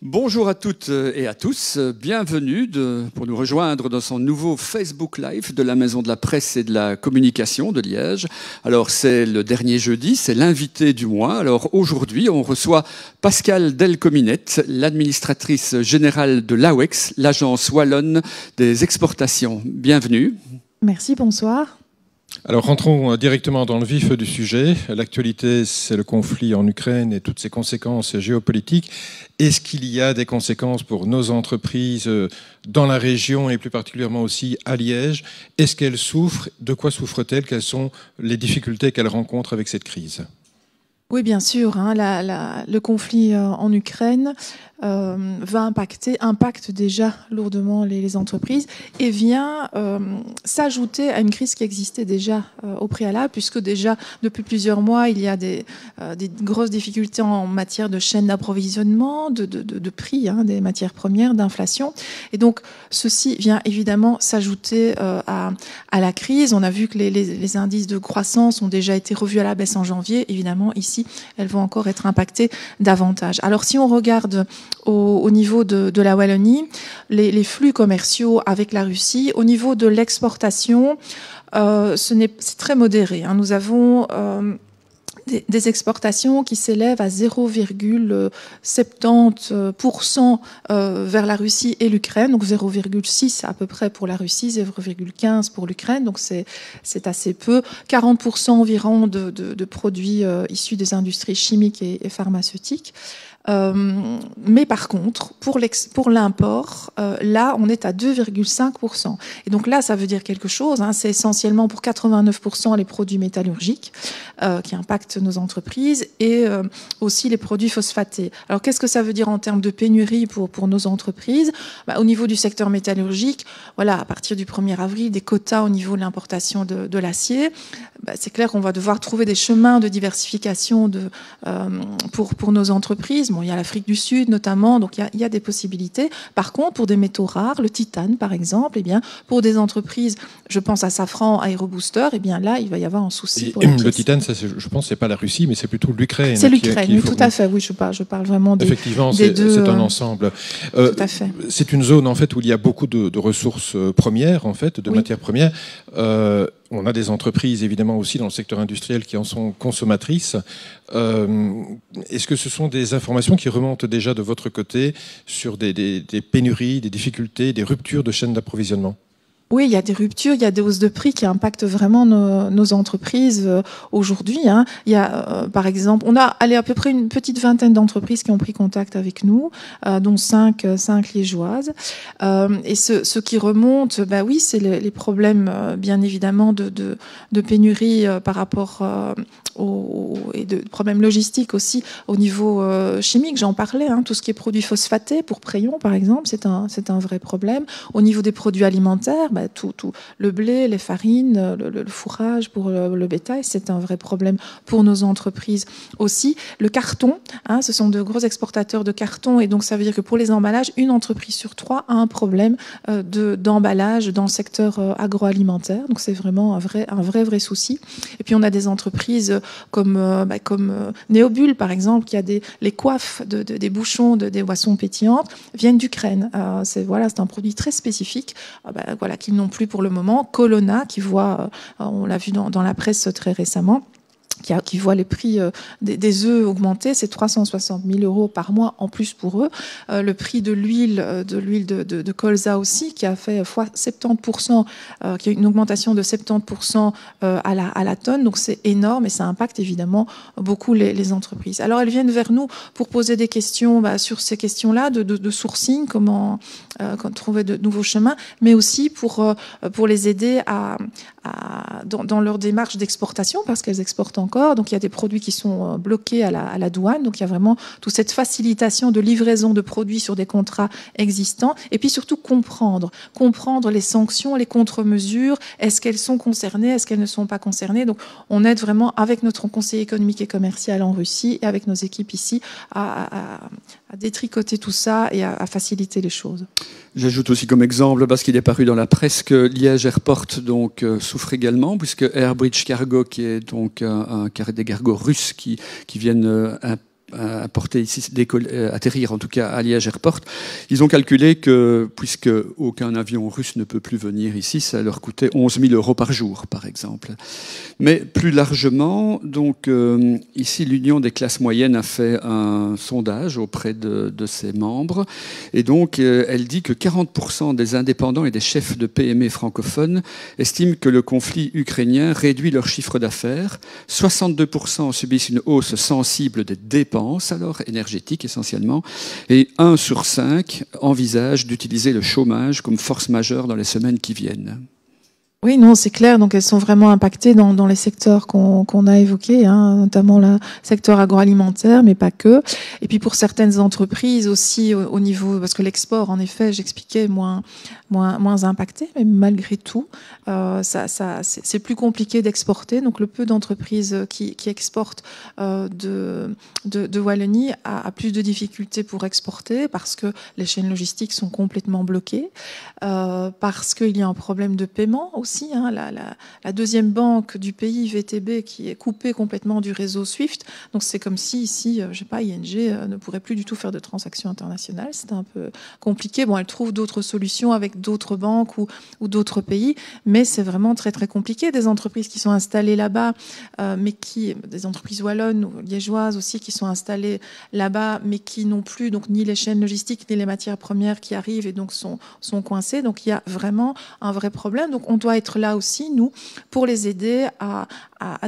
Bonjour à toutes et à tous, bienvenue pour nous rejoindre dans son nouveau Facebook Live de la Maison de la Presse et de la Communication de Liège. Alors c'est le dernier jeudi, c'est l'invité du mois. Alors aujourd'hui on reçoit Pascale Delcominette, l'administratrice générale de l'AWEX, l'agence wallonne des exportations. Bienvenue. Merci, bonsoir. Alors rentrons directement dans le vif du sujet. L'actualité, c'est le conflit en Ukraine et toutes ses conséquences géopolitiques. Est-ce qu'il y a des conséquences pour nos entreprises dans la région et plus particulièrement aussi à Liège? Est-ce qu'elles souffrent? De quoi souffrent-elles? Quelles sont les difficultés qu'elles rencontrent avec cette crise? Oui, bien sûr, le conflit en Ukraine impacte déjà lourdement les entreprises et vient s'ajouter à une crise qui existait déjà au préalable, puisque déjà depuis plusieurs mois, il y a des grosses difficultés en matière de chaîne d'approvisionnement, de prix des matières premières, d'inflation. Et donc, ceci vient évidemment s'ajouter à la crise. On a vu que les indices de croissance ont déjà été revus à la baisse en janvier. Évidemment, ici, elles vont encore être impactées davantage. Alors, si on regarde au niveau de la Wallonie, les flux commerciaux avec la Russie, au niveau de l'exportation, c'est très modéré. Nous avons des exportations qui s'élèvent à 0,70% vers la Russie et l'Ukraine, donc 0,6 à peu près pour la Russie, 0,15 pour l'Ukraine, donc c'est assez peu. 40% environ de produits issus des industries chimiques et pharmaceutiques. Mais par contre, pour l'import, là, on est à 2,5%. Et donc là, ça veut dire quelque chose. C'est essentiellement pour 89% les produits métallurgiques qui impactent nos entreprises et aussi les produits phosphatés. Alors, qu'est-ce que ça veut dire en termes de pénurie pour nos entreprises? Au niveau du secteur métallurgique, voilà, à partir du 1er avril, des quotas au niveau de l'importation de l'acier. C'est clair qu'on va devoir trouver des chemins de diversification pour nos entreprises. Bon, il y a l'Afrique du Sud notamment, donc il y a des possibilités. Par contre, pour des métaux rares, le titane par exemple, pour des entreprises, je pense à Safran, Aérobooster, là, il va y avoir un souci. Pour le titane, ça, je pense, c'est pas la Russie, mais c'est plutôt l'Ukraine. C'est l'Ukraine, oui, tout à fait. Oui, je parle vraiment des Effectivement, des deux. C'est un ensemble. Tout à fait. C'est une zone en fait où il y a beaucoup de ressources premières, en fait, de matières premières. On a des entreprises, évidemment, aussi dans le secteur industriel qui en sont consommatrices. Est-ce que ce sont des informations qui remontent déjà de votre côté sur des pénuries, des difficultés, des ruptures de chaînes d'approvisionnement ? Oui, il y a des ruptures, il y a des hausses de prix qui impactent vraiment nos entreprises aujourd'hui. Il y a, par exemple, on a à peu près une petite vingtaine d'entreprises qui ont pris contact avec nous, dont 5 liégeoises. Et ce qui remonte, oui, c'est les problèmes, bien évidemment, de pénurie par rapport et de problèmes logistiques aussi au niveau chimique. J'en parlais, tout ce qui est produits phosphatés pour Préon, par exemple, c'est un vrai problème. Au niveau des produits alimentaires, tout le blé, les farines, le fourrage pour le bétail, c'est un vrai problème pour nos entreprises aussi. Le carton, ce sont de gros exportateurs de carton et donc ça veut dire que pour les emballages, une entreprise sur 3 a un problème d'emballage dans le secteur agroalimentaire. Donc c'est vraiment un vrai souci. Et puis on a des entreprises comme Néobule par exemple, qui a les coiffes des bouchons des boissons pétillantes viennent d'Ukraine. C'est un produit très spécifique, qu'ils n'ont plus pour le moment. Colonna, qui voit, on l'a vu dans la presse très récemment, qui voit les prix des œufs augmenter, c'est 360 000 € par mois en plus pour eux. Le prix de l'huile de colza aussi, qui a fait fois 70%, qui a une augmentation de 70% à la tonne. Donc c'est énorme et ça impacte évidemment beaucoup les entreprises. Alors elles viennent vers nous pour poser des questions sur ces questions-là de sourcing, comment trouver de nouveaux chemins, mais aussi pour les aider dans leur démarche d'exportation, parce qu'elles exportent encore. Donc il y a des produits qui sont bloqués à la douane. Donc il y a vraiment toute cette facilitation de livraison de produits sur des contrats existants. Et puis surtout comprendre les sanctions, les contre-mesures. Est-ce qu'elles sont concernées? Est-ce qu'elles ne sont pas concernées? Donc on aide vraiment avec notre conseil économique et commercial en Russie et avec nos équipes ici à détricoter tout ça et à faciliter les choses. J'ajoute aussi comme exemple, parce qu'il est paru dans la presse, que Liège Airport souffre également, puisque Airbridge Cargo, qui est donc des cargos russes qui viennent apporter ici, atterrir en tout cas à Liège Airport. Ils ont calculé que, puisque aucun avion russe ne peut plus venir ici, ça leur coûtait 11 000 € par jour, par exemple. Mais plus largement, donc ici, l'Union des classes moyennes a fait un sondage auprès de ses membres, et donc elle dit que 40% des indépendants et des chefs de PME francophones estiment que le conflit ukrainien réduit leur chiffre d'affaires. 62% subissent une hausse sensible des dépenses, alors énergétiques essentiellement, et 1 sur 5 envisage d'utiliser le chômage comme force majeure dans les semaines qui viennent. Oui, non, c'est clair. Donc, elles sont vraiment impactées dans les secteurs qu'on a évoqués, hein, notamment le secteur agroalimentaire, mais pas que. Et puis, pour certaines entreprises aussi, au niveau, parce que l'export, en effet, j'expliquais, moins impacté, mais malgré tout, c'est plus compliqué d'exporter. Donc, le peu d'entreprises qui exportent de Wallonie a plus de difficultés pour exporter parce que les chaînes logistiques sont complètement bloquées, parce qu'il y a un problème de paiement aussi. Hein, la deuxième banque du pays, VTB, qui est coupée complètement du réseau SWIFT. Donc c'est comme si ici, je sais pas, ING ne pourrait plus du tout faire de transactions internationales. C'est un peu compliqué. Bon, elle trouve d'autres solutions avec d'autres banques ou d'autres pays, mais c'est vraiment très très compliqué. Des entreprises qui sont installées là-bas, des entreprises wallonnes ou liégeoises aussi qui sont installées là-bas, mais qui n'ont plus donc ni les chaînes logistiques ni les matières premières qui arrivent et donc sont coincées. Donc il y a vraiment un vrai problème. Donc on doit être là aussi, nous, pour les aider à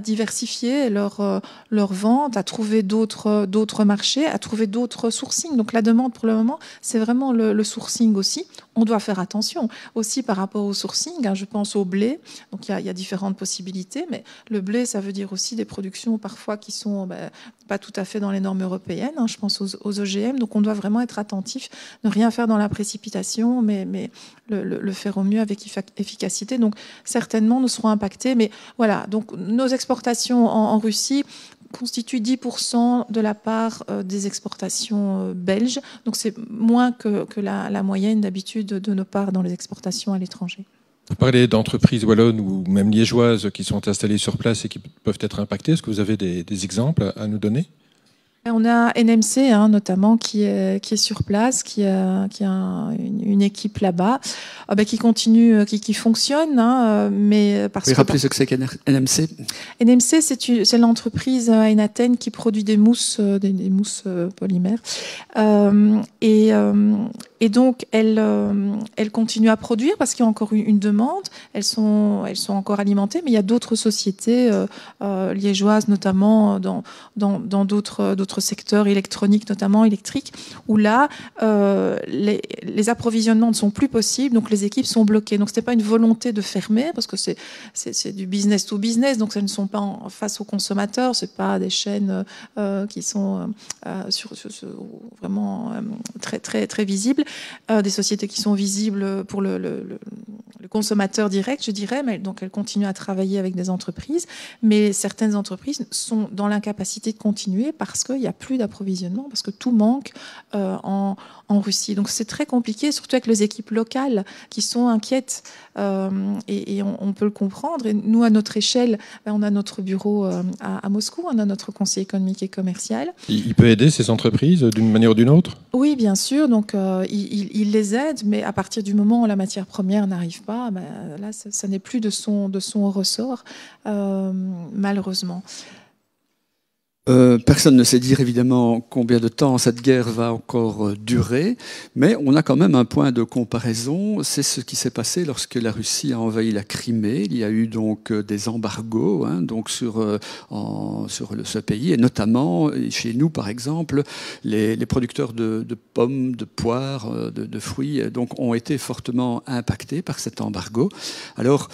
diversifier leur vente, à trouver d'autres marchés, à trouver d'autres sourcing. Donc la demande, pour le moment, c'est vraiment le sourcing aussi. On doit faire attention aussi par rapport au sourcing. Hein, je pense au blé. Donc il y a différentes possibilités, mais le blé, ça veut dire aussi des productions parfois qui sont pas tout à fait dans les normes européennes. Hein, je pense aux OGM. Donc on doit vraiment être attentif, ne rien faire dans la précipitation, mais le faire au mieux avec efficacité. Donc certainement, nous serons impactés. Mais voilà, donc nos exportations en Russie constituent 10% de la part des exportations belges. Donc c'est moins que la moyenne d'habitude de nos parts dans les exportations à l'étranger. Vous parlez d'entreprises wallonnes ou même liégeoises qui sont installées sur place et qui peuvent être impactées. Est-ce que vous avez des exemples à nous donner ? On a NMC notamment qui est sur place, qui a une équipe là-bas, qui continue, qui fonctionne, mais parce que. Rappelez ce que c'est qu'NMC. NMC, c'est l'entreprise à Enaten qui produit des mousses, des mousses polymères, et donc elle continue à produire parce qu'il y a encore une demande. Elles sont encore alimentées, mais il y a d'autres sociétés liégeoises, notamment dans d'autres secteurs électroniques, notamment électriques, où là, les approvisionnements ne sont plus possibles, donc les équipes sont bloquées. Donc, ce n'est pas une volonté de fermer, parce que c'est du business to business, donc ce ne sont pas face aux consommateurs, ce n'est pas des chaînes qui sont vraiment très, très, très visibles, des sociétés qui sont visibles pour le consommateur direct, je dirais, mais donc elles continuent à travailler avec des entreprises, mais certaines entreprises sont dans l'incapacité de continuer parce qu'il n'y a plus d'approvisionnement, parce que tout manque en Russie. Donc c'est très compliqué, surtout avec les équipes locales qui sont inquiètes, et on peut le comprendre. Et nous, à notre échelle, on a notre bureau à Moscou, on a notre conseil économique et commercial. Il peut aider ces entreprises d'une manière ou d'une autre ? Oui, bien sûr. Donc il les aide, mais à partir du moment où la matière première n'arrive pas, là, ça n'est plus de son ressort, malheureusement. Personne ne sait dire évidemment combien de temps cette guerre va encore durer, mais on a quand même un point de comparaison, c'est ce qui s'est passé lorsque la Russie a envahi la Crimée. Il y a eu donc des embargos donc sur ce pays, et notamment chez nous par exemple, les producteurs de pommes, de poires, de fruits donc, ont été fortement impactés par cet embargo. Alors,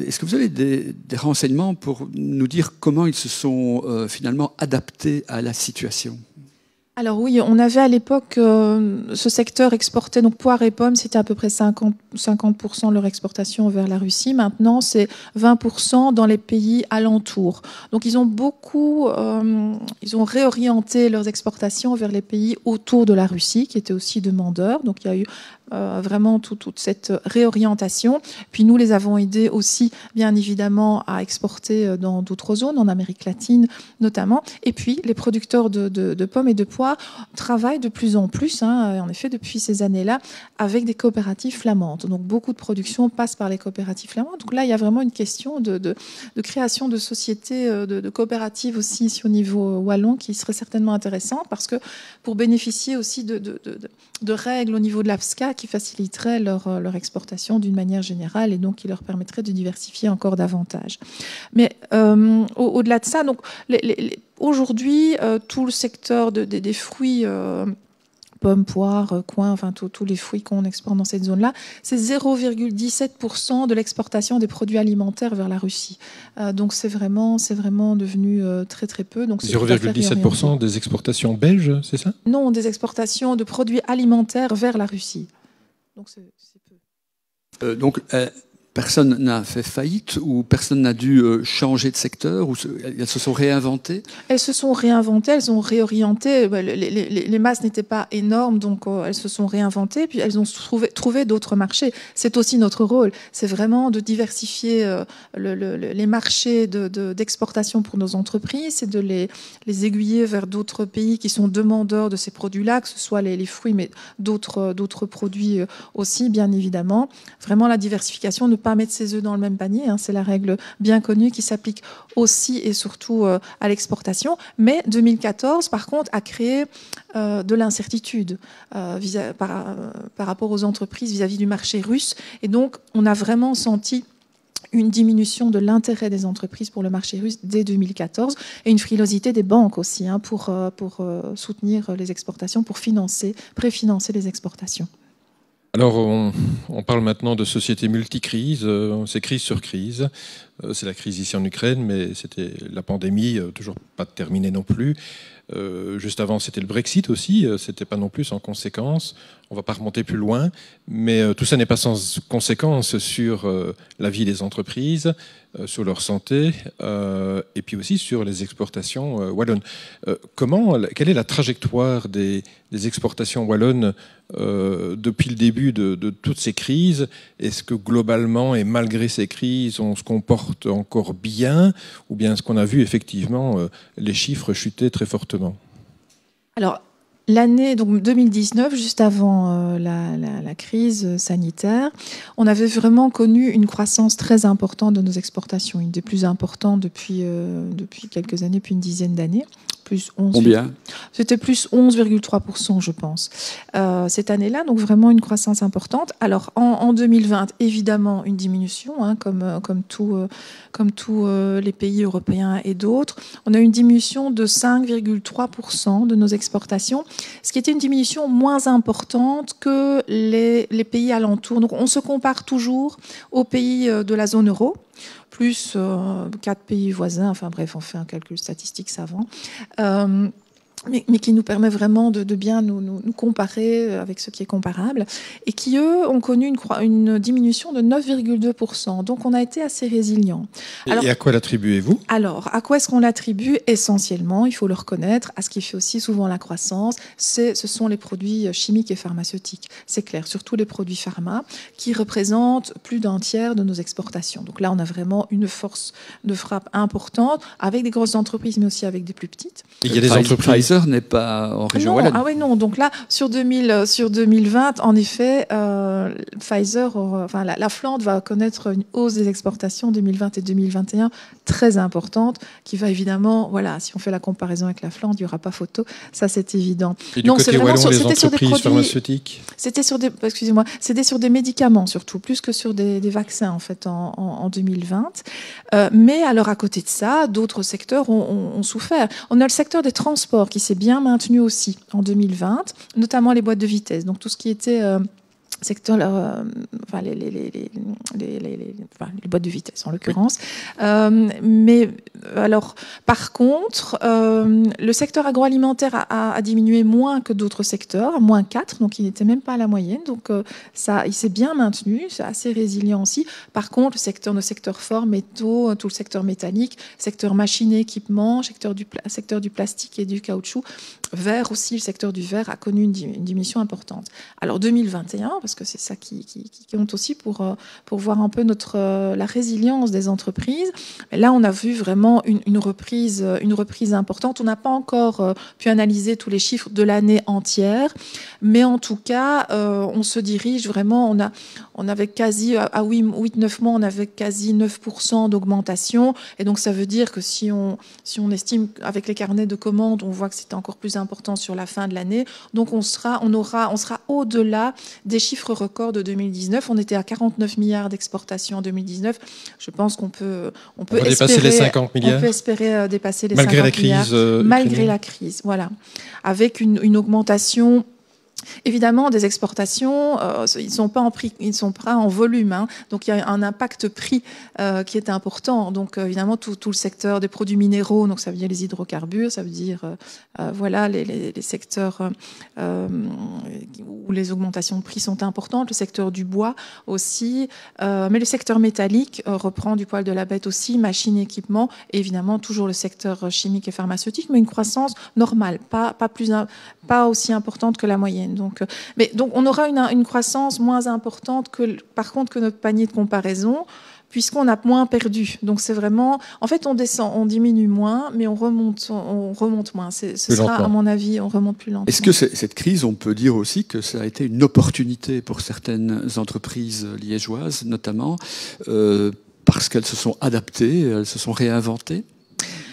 est-ce que vous avez des renseignements pour nous dire comment ils se sont finalement adaptés à la situation ? Alors oui, on avait à l'époque ce secteur exporté, donc poires et pommes, c'était à peu près 50% de leur exportation vers la Russie. Maintenant, c'est 20% dans les pays alentours. Donc ils ont réorienté leurs exportations vers les pays autour de la Russie, qui étaient aussi demandeurs. Donc il y a eu vraiment toute cette réorientation. Puis nous les avons aidés aussi, bien évidemment, à exporter dans d'autres zones, en Amérique latine notamment. Et puis les producteurs de pommes et de poires travaillent de plus en plus, en effet, depuis ces années-là, avec des coopératives flamandes. Donc beaucoup de production passe par les coopératives flamandes. Donc là, il y a vraiment une question de création de sociétés, de coopératives aussi ici au niveau wallon, qui serait certainement intéressante, parce que pour bénéficier aussi de règles au niveau de l'AFSCA qui faciliteraient leur exportation d'une manière générale et donc qui leur permettraient de diversifier encore davantage. Mais au-delà de ça, donc aujourd'hui, tout le secteur des fruits, pommes, poires, coings, enfin tous les fruits qu'on exporte dans cette zone-là, c'est 0,17% de l'exportation des produits alimentaires vers la Russie. Donc c'est vraiment devenu très très peu. 0,17% des exportations belges, c'est ça? Non, des exportations de produits alimentaires vers la Russie. Donc c'est peu. Personne n'a fait faillite ou personne n'a dû changer de secteur ou elles se sont réinventées? Elles se sont réinventées, elles ont réorienté. Les masses n'étaient pas énormes, donc elles se sont réinventées, puis elles ont trouvé d'autres marchés. C'est aussi notre rôle. C'est vraiment de diversifier les marchés d'exportation pour nos entreprises, c'est de les aiguiller vers d'autres pays qui sont demandeurs de ces produits-là, que ce soit les fruits, mais d'autres produits aussi, bien évidemment. Vraiment la diversification, ne pas mettre ses œufs dans le même panier, c'est la règle bien connue qui s'applique aussi et surtout à l'exportation. Mais 2014, par contre, a créé de l'incertitude par rapport aux entreprises vis-à-vis du marché russe. Et donc, on a vraiment senti une diminution de l'intérêt des entreprises pour le marché russe dès 2014 et une frilosité des banques aussi pour soutenir les exportations, pour préfinancer les exportations. Alors, on parle maintenant de société multicrise, c'est crise sur crise. C'est la crise ici en Ukraine, mais c'était la pandémie, toujours pas terminée non plus. Juste avant, c'était le Brexit aussi, c'était pas non plus sans conséquences. On va pas remonter plus loin, mais tout ça n'est pas sans conséquences sur la vie des entreprises, sur leur santé, et puis aussi sur les exportations wallonnes. Quelle est la trajectoire des exportations wallonnes depuis le début de toutes ces crises? Est-ce que globalement et malgré ces crises, on se comporte encore bien, ou bien est-ce qu'on a vu effectivement les chiffres chuter très fortement? Alors, l'année donc 2019, juste avant la crise sanitaire, on avait vraiment connu une croissance très importante de nos exportations, une des plus importantes depuis quelques années, depuis une dizaine d'années. Plus 11. Combien? C'était plus 11,3%, je pense. Cette année-là, donc vraiment une croissance importante. Alors en 2020, évidemment une diminution, comme tous les pays européens et d'autres. On a une diminution de 5,3% de nos exportations, ce qui était une diminution moins importante que les pays alentours. Donc on se compare toujours aux pays de la zone euro, plus 4 pays voisins, enfin bref, on fait un calcul statistique savant, mais qui nous permet vraiment de bien nous comparer avec ce qui est comparable, et qui, eux, ont connu une diminution de 9,2%. Donc on a été assez résilients. Et à quoi l'attribuez-vous? Alors, à quoi est-ce qu'on l'attribue? Essentiellement, il faut le reconnaître, à ce qui fait aussi souvent la croissance, ce sont les produits chimiques et pharmaceutiques. C'est clair, surtout les produits pharma, qui représentent plus d'un tiers de nos exportations. Donc là, on a vraiment une force de frappe importante, avec des grosses entreprises, mais aussi avec des plus petites. Il y a des entreprises... Pfizer n'est pas en région wallonne. Ah oui, non. Donc là, sur 2020, en effet, Pfizer, la Flandre va connaître une hausse des exportations 2020 et 2021 très importante, qui va évidemment, voilà, si on fait la comparaison avec la Flandre, il n'y aura pas photo, ça c'est évident. Et du côté wallon, les entreprises pharmaceutiques? C'était sur des médicaments surtout, plus que sur des vaccins en fait en 2020. Mais alors à côté de ça, d'autres secteurs ont souffert. On a le secteur des transports qui s'est bien maintenu aussi en 2020, notamment les boîtes de vitesse. Donc tout ce qui était secteur, les boîtes de vitesse en l'occurrence. Oui. Mais alors, par contre, le secteur agroalimentaire a diminué moins que d'autres secteurs, moins 4, donc il n'était même pas à la moyenne. Donc il s'est bien maintenu, c'est assez résilient aussi. Par contre, nos secteurs forts, métaux, tout le secteur métallique, secteur machine et équipement, secteur du plastique et du caoutchouc, verre aussi, le secteur du verre a connu une diminution importante. Alors 2021, parce que c'est ça qui compte aussi pour voir un peu la résilience des entreprises. Mais là, on a vu vraiment une reprise importante. On n'a pas encore pu analyser tous les chiffres de l'année entière, mais en tout cas, on se dirige vraiment. On avait quasi, à 8-9 mois, on avait quasi 9% d'augmentation. Et donc, ça veut dire que si on estime avec les carnets de commandes, on voit que c'était encore plus important sur la fin de l'année. Donc, on sera au-delà des chiffres records de 2019. On était à 49 milliards d'exportations en 2019. Je pense qu'on peut dépasser les 50 milliards. On peut espérer dépasser les malgré 50 milliards. Malgré la crise, voilà. Avec une augmentation. Évidemment, des exportations, ils ne sont pas en volume, hein. Donc il y a un impact prix qui est important. Donc évidemment, tout le secteur des produits minéraux, donc ça veut dire les hydrocarbures, ça veut dire voilà les secteurs où les augmentations de prix sont importantes, le secteur du bois aussi, mais le secteur métallique reprend du poil de la bête aussi, machines, équipements, et évidemment toujours le secteur chimique et pharmaceutique, mais une croissance normale, pas aussi importante que la moyenne. Donc on aura une croissance moins importante par contre que notre panier de comparaison, puisqu'on a moins perdu. Donc c'est vraiment, en fait, on diminue moins, mais on remonte moins. Ce sera, à mon avis, on remonte plus lentement. Est-ce que cette crise, on peut dire aussi que ça a été une opportunité pour certaines entreprises liégeoises, notamment, parce qu'elles se sont adaptées, elles se sont réinventées?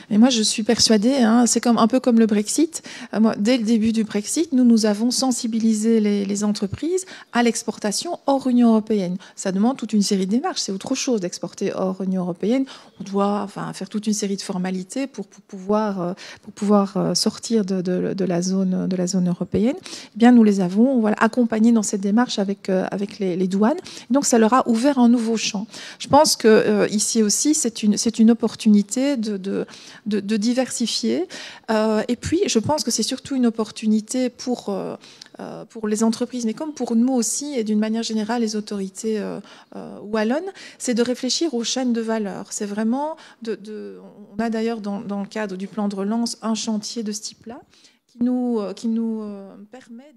Et moi, je suis persuadée, c'est un peu comme le Brexit. Moi, dès le début du Brexit, nous avons sensibilisé les entreprises à l'exportation hors Union européenne. Ça demande toute une série de démarches. C'est autre chose d'exporter hors Union européenne. On doit faire toute une série de formalités pour pouvoir sortir de la zone européenne. Eh bien, nous les avons accompagnés dans cette démarche avec les douanes. Et donc, ça leur a ouvert un nouveau champ. Je pense que ici aussi, c'est une opportunité de diversifier. Et puis, je pense que c'est surtout une opportunité pour les entreprises, mais comme pour nous aussi, et d'une manière générale, les autorités wallonnes, c'est de réfléchir aux chaînes de valeur. C'est vraiment on a d'ailleurs dans le cadre du plan de relance un chantier de ce type-là qui nous permet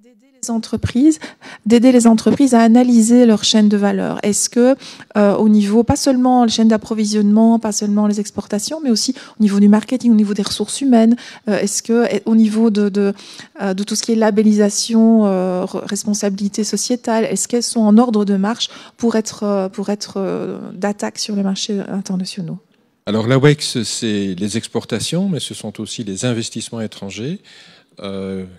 d'aider les entreprises à analyser leur chaîne de valeur. Est-ce que au niveau, pas seulement la chaîne d'approvisionnement, pas seulement les exportations, mais aussi au niveau du marketing, au niveau des ressources humaines, est-ce que au niveau de tout ce qui est labellisation, responsabilité sociétale, est-ce qu'elles sont en ordre de marche pour être d'attaque sur les marchés internationaux? Alors l'AWEX, c'est les exportations, mais ce sont aussi les investissements étrangers.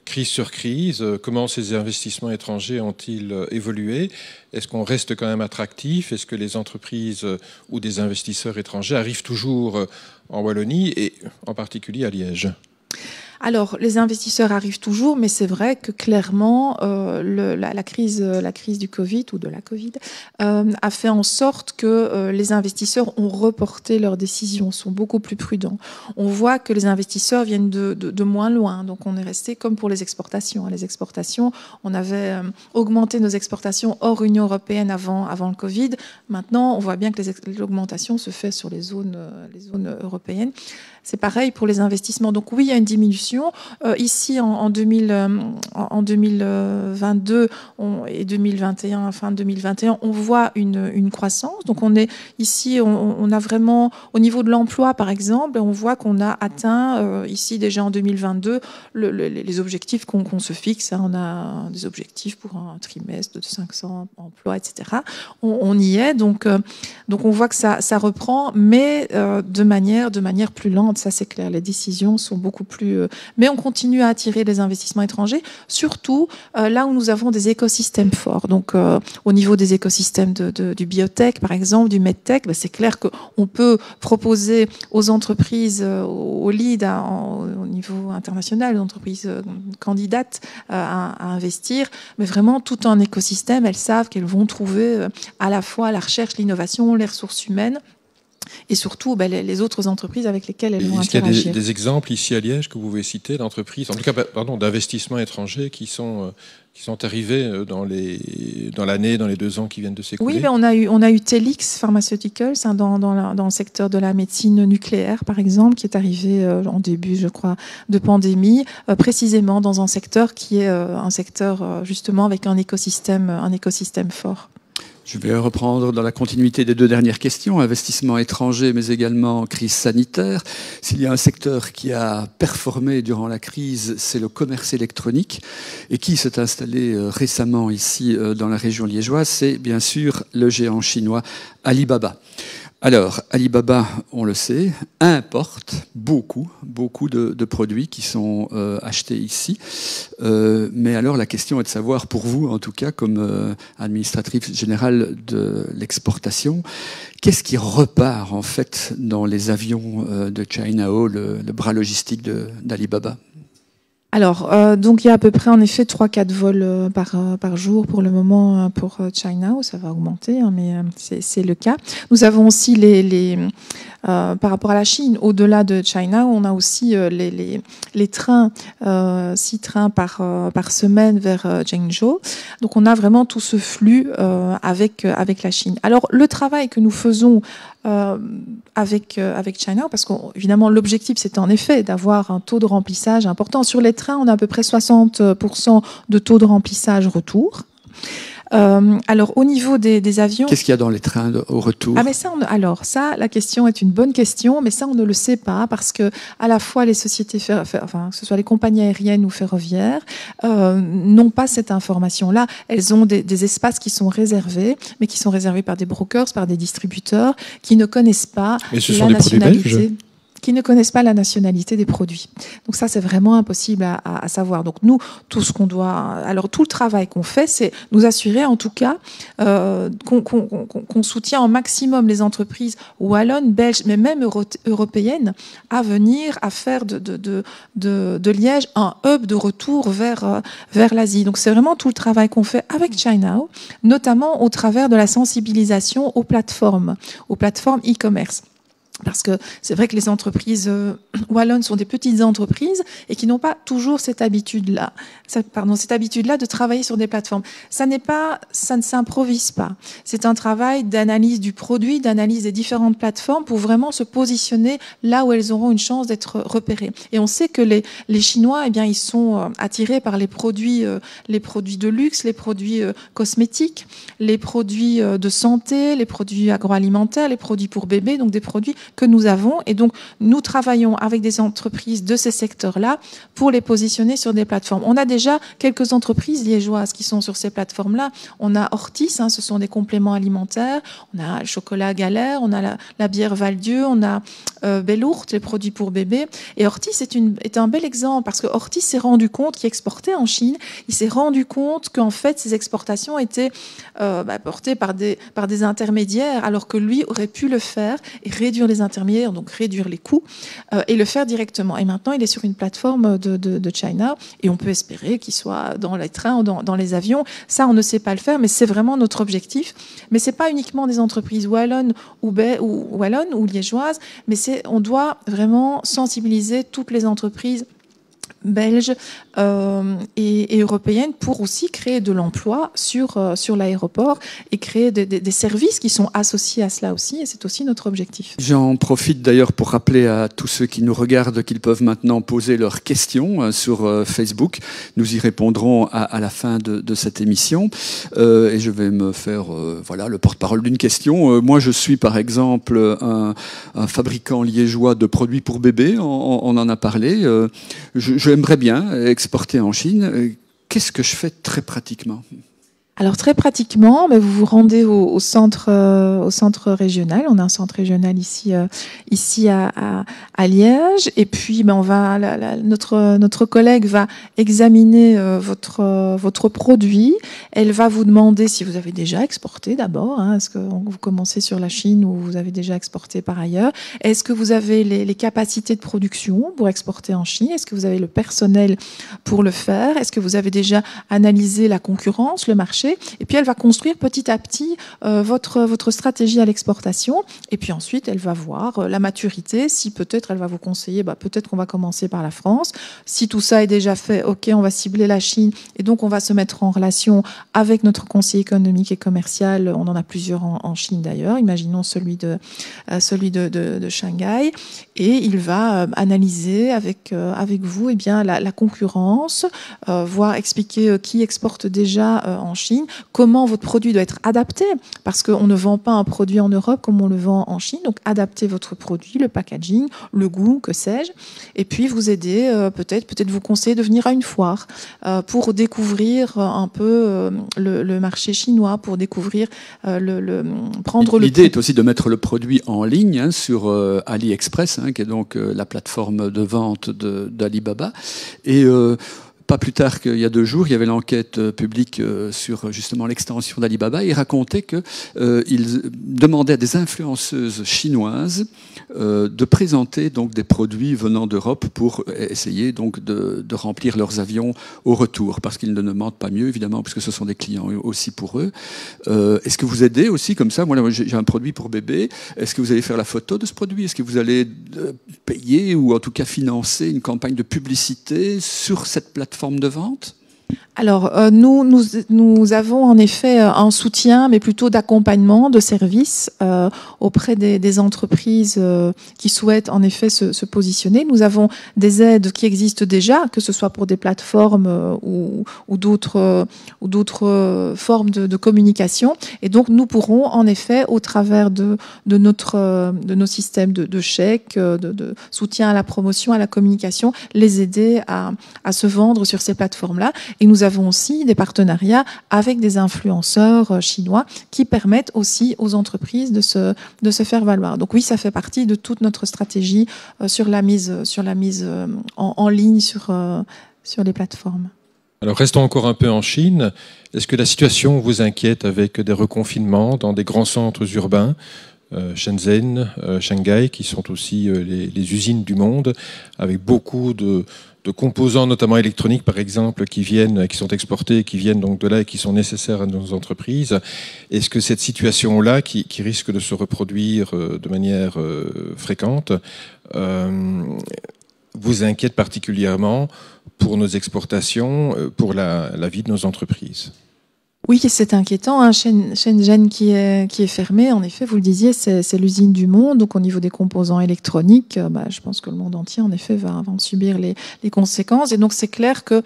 Crise sur crise, comment ces investissements étrangers ont-ils évolué? Est-ce qu'on reste quand même attractif? Est-ce que les entreprises ou des investisseurs étrangers arrivent toujours en Wallonie et en particulier à Liège? Alors, les investisseurs arrivent toujours, mais c'est vrai que clairement, la crise du Covid ou de la Covid a fait en sorte que les investisseurs ont reporté leurs décisions, sont beaucoup plus prudents. On voit que les investisseurs viennent de moins loin, donc on est resté comme pour les exportations. Les exportations, on avait augmenté nos exportations hors Union européenne avant le Covid. Maintenant, on voit bien que l'augmentation se fait sur les zones européennes. C'est pareil pour les investissements. Donc oui, il y a une diminution. Ici, en 2022 et 2021, fin 2021, on voit une croissance. Donc on est ici, on a vraiment, au niveau de l'emploi, par exemple, on voit qu'on a atteint ici déjà en 2022 les objectifs qu'on se fixe. On a des objectifs pour un trimestre de 500 emplois, etc. On y est. Donc on voit que ça reprend, mais de manière plus lente. Ça, c'est clair. Les décisions sont beaucoup plus... Mais on continue à attirer les investissements étrangers, surtout là où nous avons des écosystèmes forts. Donc, au niveau des écosystèmes du biotech, par exemple, du medtech, c'est clair qu'on peut proposer aux entreprises, aux leads au niveau international, aux entreprises candidates à investir, mais vraiment tout un écosystème. Elles savent qu'elles vont trouver à la fois la recherche, l'innovation, les ressources humaines, et surtout les autres entreprises avec lesquelles elles vont interagir. Est-ce qu'il y a des exemples ici à Liège que vous pouvez citer d'entreprises, en tout cas d'investissements étrangers qui sont arrivés dans l'année, dans les 2 ans qui viennent de s'écouler? Oui, mais on a eu Telix Pharmaceuticals dans le secteur de la médecine nucléaire, par exemple, qui est arrivé en début, je crois, de pandémie, précisément dans un secteur qui est un secteur justement avec un écosystème fort. Je vais reprendre dans la continuité des 2 dernières questions, investissement étranger, mais également crise sanitaire. S'il y a un secteur qui a performé durant la crise, c'est le commerce électronique. Et qui s'est installé récemment ici dans la région liégeoise, c'est bien sûr le géant chinois Alibaba. Alors, Alibaba, on le sait, importe beaucoup de produits qui sont achetés ici. Mais alors, la question est de savoir, pour vous, en tout cas, comme administratrice générale de l'exportation, qu'est-ce qui repart, en fait, dans les avions de Chinao, le bras logistique d'Alibaba ? Alors, donc il y a à peu près en effet 3-4 vols par jour pour le moment pour Chinao, ça va augmenter, hein, mais c'est le cas. Nous avons aussi par rapport à la Chine, au-delà de Chinao, on a aussi les trains, 6 trains par semaine vers Zhengzhou. Donc on a vraiment tout ce flux avec la Chine. Alors le travail que nous faisons avec China, parce qu'évidemment l'objectif c'est en effet d'avoir un taux de remplissage important. Sur les trains, on a à peu près 60% de taux de remplissage retour. Alors au niveau des avions, qu'est-ce qu'il y a dans les trains au retour? Ah mais ça, la question est une bonne question, mais ça on ne le sait pas parce que à la fois les sociétés, que ce soit les compagnies aériennes ou ferroviaires, n'ont pas cette information-là. Elles ont des espaces qui sont réservés, mais qui sont réservés par des brokers, par des distributeurs qui ne connaissent pas la nationalité. Qui ne connaissent pas la nationalité des produits. Donc ça, c'est vraiment impossible à savoir. Donc nous, tout le travail qu'on fait, c'est nous assurer en tout cas qu'on soutient au maximum les entreprises wallonnes, belges, mais même européennes, à venir à faire de Liège un hub de retour vers l'Asie. Donc c'est vraiment tout le travail qu'on fait avec Chinao, notamment au travers de la sensibilisation aux plateformes e-commerce. Parce que c'est vrai que les entreprises wallonnes sont des petites entreprises et qui n'ont pas toujours cette habitude-là de travailler sur des plateformes. Ça ne s'improvise pas. C'est un travail d'analyse du produit, d'analyse des différentes plateformes pour vraiment se positionner là où elles auront une chance d'être repérées. Et on sait que les Chinois, eh bien, ils sont attirés par les produits de luxe, les produits cosmétiques, les produits de santé, les produits agroalimentaires, les produits pour bébés, donc des produits que nous avons. Et donc, nous travaillons avec des entreprises de ces secteurs-là pour les positionner sur des plateformes. On a déjà quelques entreprises liégeoises qui sont sur ces plateformes-là. On a Hortis, ce sont des compléments alimentaires. On a le chocolat Galère, on a la bière Val-Dieu, on a Bellourt, les produits pour bébés. Et Hortis est un bel exemple parce que Hortis s'est rendu compte qu'il exportait en Chine. Il s'est rendu compte qu'en fait, ces exportations étaient portées par des intermédiaires alors que lui aurait pu le faire et réduire les intermédiaires, donc réduire les coûts et le faire directement. Et maintenant, il est sur une plateforme de China et on peut espérer qu'il soit dans les trains ou dans les avions. Ça, on ne sait pas le faire, mais c'est vraiment notre objectif. Mais c'est pas uniquement des entreprises wallonnes ou liégeoises, mais on doit vraiment sensibiliser toutes les entreprises belges et européennes pour aussi créer de l'emploi sur l'aéroport et créer des services qui sont associés à cela aussi, et c'est aussi notre objectif. J'en profite d'ailleurs pour rappeler à tous ceux qui nous regardent qu'ils peuvent maintenant poser leurs questions sur Facebook. Nous y répondrons à la fin de cette émission et je vais me faire le porte-parole d'une question. Moi, je suis par exemple un fabricant liégeois de produits pour bébés, on en a parlé. J'aimerais bien exporter en Chine. Qu'est-ce que je fais très pratiquement ? Alors très pratiquement, vous vous rendez au centre régional. On a un centre régional ici à Liège, et puis notre collègue va examiner votre produit. Elle va vous demander si vous avez déjà exporté d'abord. Est-ce que vous commencez sur la Chine ou vous avez déjà exporté par ailleurs ? Est-ce que vous avez les capacités de production pour exporter en Chine ? Est-ce que vous avez le personnel pour le faire ? Est-ce que vous avez déjà analysé la concurrence, le marché ? marché. Et puis elle va construire petit à petit votre stratégie à l'exportation. Et puis ensuite, elle va voir la maturité. Si peut-être elle va vous conseiller, peut-être qu'on va commencer par la France. Si tout ça est déjà fait, ok, on va cibler la Chine. Et donc on va se mettre en relation avec notre conseiller économique et commercial. On en a plusieurs en Chine d'ailleurs. Imaginons celui de Shanghai. Et il va analyser avec vous la concurrence, voir expliquer qui exporte déjà en Chine, comment votre produit doit être adapté, parce qu'on ne vend pas un produit en Europe comme on le vend en Chine. Donc adaptez votre produit, le packaging, le goût, que sais-je. Et puis vous aider, peut-être vous conseiller de venir à une foire pour découvrir un peu le marché chinois, pour découvrir prendre l'idée est aussi de mettre le produit en ligne sur AliExpress, qui est donc la plateforme de vente d'Alibaba. Et pas plus tard qu'il y a 2 jours, il y avait l'enquête publique sur justement l'extension d'Alibaba. Il racontait qu'il demandait à des influenceuses chinoises de présenter donc des produits venant d'Europe pour essayer donc de remplir leurs avions au retour, parce qu'ils ne demandent pas mieux évidemment, puisque ce sont des clients aussi pour eux. Est-ce que vous aidez aussi comme ça? Moi, j'ai un produit pour bébé. Est-ce que vous allez faire la photo de ce produit? Est-ce que vous allez payer ou en tout cas financer une campagne de publicité sur cette plateforme de vente? Alors, nous avons en effet un soutien, mais plutôt d'accompagnement, de service auprès des entreprises qui souhaitent en effet se positionner. Nous avons des aides qui existent déjà, que ce soit pour des plateformes ou d'autres formes de communication. Et donc, nous pourrons en effet, au travers de nos systèmes de chèques, de soutien à la promotion, à la communication, les aider à se vendre sur ces plateformes-là. Et nous avons aussi des partenariats avec des influenceurs chinois qui permettent aussi aux entreprises de se faire valoir. Donc oui, ça fait partie de toute notre stratégie sur la mise en ligne sur les plateformes. Alors restons encore un peu en Chine. Est-ce que la situation vous inquiète avec des reconfinements dans des grands centres urbains, Shenzhen, Shanghai, qui sont aussi les usines du monde, avec beaucoup de composants, notamment électroniques, par exemple, qui sont exportés, qui viennent donc de là et qui sont nécessaires à nos entreprises. Est-ce que cette situation-là, qui risque de se reproduire de manière fréquente, vous inquiète particulièrement pour nos exportations, pour la vie de nos entreprises? Oui, c'est inquiétant. Shenzhen qui est fermé, en effet, vous le disiez, c'est l'usine du monde. Donc au niveau des composants électroniques, je pense que le monde entier, en effet, va en subir les conséquences. Et donc c'est clair que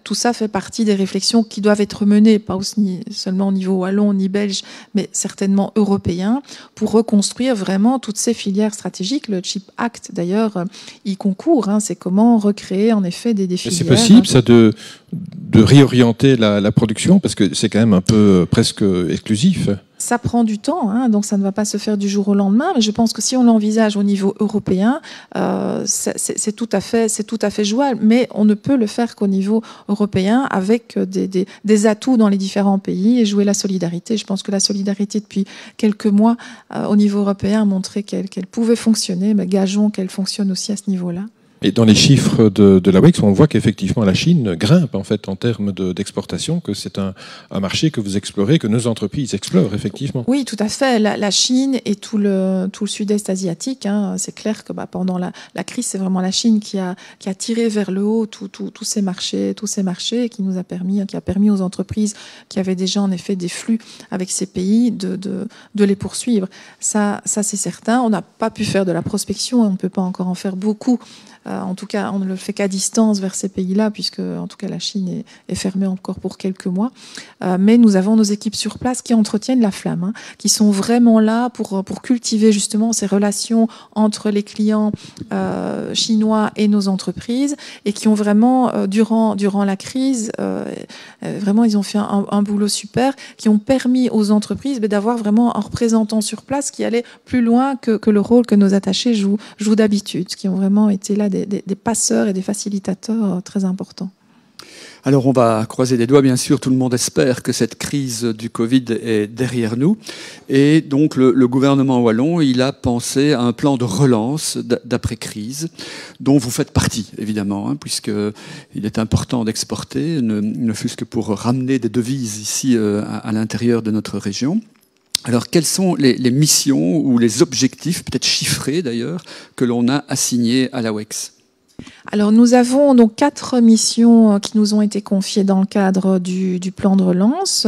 tout ça fait partie des réflexions qui doivent être menées, pas aussi seulement au niveau wallon ni belge, mais certainement européen, pour reconstruire vraiment toutes ces filières stratégiques. Le Chip Act, d'ailleurs, y concourt. C'est comment recréer, en effet, des filières. C'est possible, ça, de réorienter la production, parce que c'est quand même un peu presque exclusif. Ça prend du temps, donc ça ne va pas se faire du jour au lendemain, mais je pense que si on l'envisage au niveau européen, c'est tout à fait jouable, mais on ne peut le faire qu'au niveau européen avec des atouts dans les différents pays et jouer la solidarité. Je pense que la solidarité depuis quelques mois au niveau européen a montré qu'elle pouvait fonctionner, mais gageons qu'elle fonctionne aussi à ce niveau-là. Et dans les chiffres de la WEX, on voit qu'effectivement la Chine grimpe en fait en termes d'exportation, que c'est un marché que vous explorez, que nos entreprises explorent effectivement. Oui, tout à fait. La Chine et tout le sud-est asiatique, c'est clair que pendant la crise, c'est vraiment la Chine qui a tiré vers le haut tous ces marchés, et qui a permis aux entreprises qui avaient déjà en effet des flux avec ces pays de les poursuivre. Ça c'est certain. On n'a pas pu faire de la prospection et on ne peut pas encore en faire beaucoup. En tout cas, on ne le fait qu'à distance vers ces pays-là, puisque en tout cas la Chine est fermée encore pour quelques mois. Mais nous avons nos équipes sur place qui entretiennent la flamme, qui sont vraiment là pour cultiver justement ces relations entre les clients chinois et nos entreprises, et qui ont vraiment, durant la crise, vraiment ils ont fait un boulot super, qui ont permis aux entreprises d'avoir vraiment un représentant sur place qui allait plus loin que le rôle que nos attachés jouent d'habitude, qui ont vraiment été là des passeurs et des facilitateurs très importants. Alors on va croiser les doigts, bien sûr, tout le monde espère que cette crise du Covid est derrière nous. Et donc le gouvernement wallon, il a pensé à un plan de relance d'après-crise, dont vous faites partie, évidemment, puisqu'il est important d'exporter, ne fût-ce que pour ramener des devises ici à l'intérieur de notre région. Alors quelles sont les missions ou les objectifs, peut-être chiffrés d'ailleurs, que l'on a assignés à l'AWEX ? Alors nous avons donc 4 missions qui nous ont été confiées dans le cadre du plan de relance.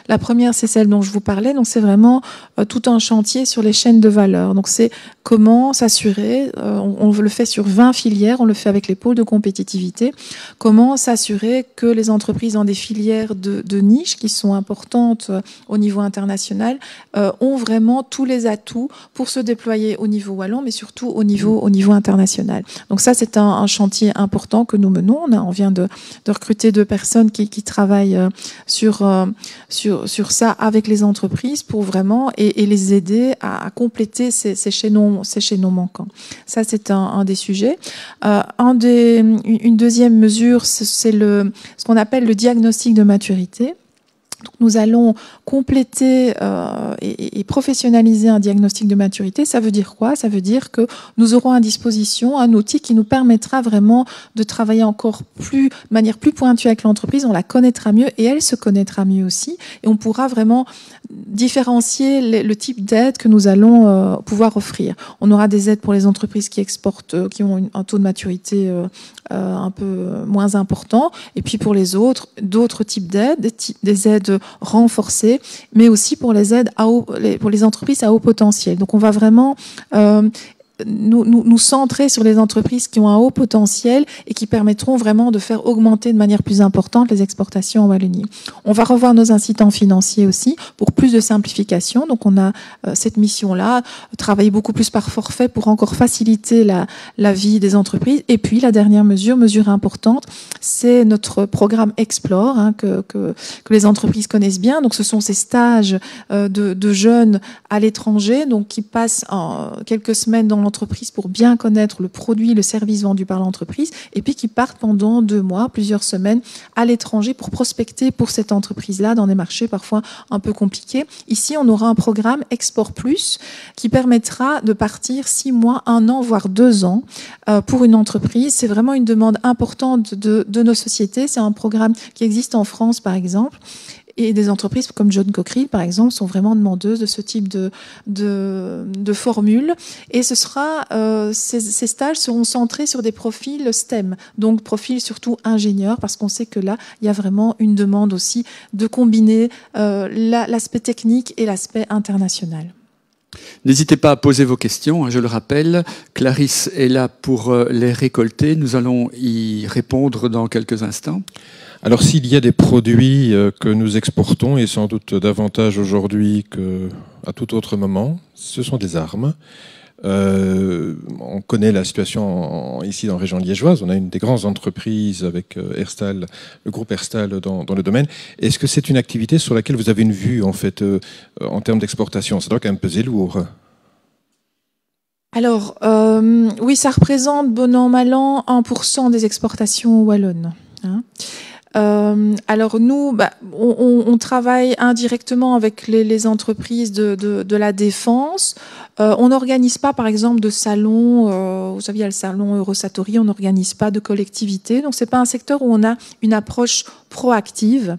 La première, c'est celle dont je vous parlais. Donc c'est vraiment tout un chantier sur les chaînes de valeur. Donc c'est comment s'assurer, on le fait sur 20 filières, on le fait avec les pôles de compétitivité, comment s'assurer que les entreprises dans des filières de niche qui sont importantes au niveau international ont vraiment tous les atouts pour se déployer au niveau wallon, mais surtout au niveau international. Donc ça, c'est un chantier important que nous menons. On vient de recruter 2 personnes qui travaillent sur ça avec les entreprises pour vraiment et les aider à compléter ces chaînons manquants. Ça, c'est un des sujets. Une deuxième mesure, c'est ce qu'on appelle le diagnostic de maturité. Donc nous allons compléter et professionnaliser un diagnostic de maturité. Ça veut dire quoi? Ça veut dire que nous aurons à disposition un outil qui nous permettra vraiment de travailler de manière plus pointue avec l'entreprise. On la connaîtra mieux et elle se connaîtra mieux aussi. Et on pourra vraiment différencier le type d'aide que nous allons pouvoir offrir. On aura des aides pour les entreprises qui exportent, qui ont un taux de maturité un peu moins important. Et puis pour les autres, d'autres types d'aides, des aides renforcées, mais aussi pour les aides pour les entreprises à haut potentiel. Donc on va vraiment nous centrer sur les entreprises qui ont un haut potentiel et qui permettront vraiment de faire augmenter de manière plus importante les exportations en Wallonie. On va revoir nos incitants financiers aussi pour plus de simplification. Donc on a cette mission-là, travailler beaucoup plus par forfait pour encore faciliter la vie des entreprises. Et puis la dernière mesure importante, c'est notre programme Explore que les entreprises connaissent bien. Donc ce sont ces stages de jeunes à l'étranger, donc qui passent quelques semaines dans l'entreprise pour bien connaître le produit, le service vendu par l'entreprise, et puis qui partent pendant 2 mois, plusieurs semaines à l'étranger pour prospecter pour cette entreprise-là dans des marchés parfois un peu compliqués. Ici, on aura un programme Export Plus qui permettra de partir 6 mois, 1 an, voire 2 ans pour une entreprise. C'est vraiment une demande importante de nos sociétés. C'est un programme qui existe en France, par exemple. Et des entreprises comme John Cockerill, par exemple, sont vraiment demandeuses de ce type de formule. Et ce sera, ces stages seront centrés sur des profils STEM, donc profils surtout ingénieurs, parce qu'on sait que là, il y a vraiment une demande aussi de combiner l'aspect technique et l'aspect international. N'hésitez pas à poser vos questions, je le rappelle. Clarisse est là pour les récolter. Nous allons y répondre dans quelques instants. Alors s'il y a des produits que nous exportons, et sans doute davantage aujourd'hui qu'à tout autre moment, ce sont des armes. On connaît la situation ici dans la région liégeoise. On a une des grandes entreprises avec Herstal, le groupe Herstal dans le domaine. Est-ce que c'est une activité sur laquelle vous avez une vue en fait en termes d'exportation? Ça doit quand même peser lourd. Alors oui, ça représente bon an mal an 1% des exportations wallonnes. Alors nous, on travaille indirectement avec les entreprises de la défense. On n'organise pas, par exemple, de salon. Vous savez, il y a le salon Eurosatori. On n'organise pas de collectivité. Donc, c'est pas un secteur où on a une approche proactive.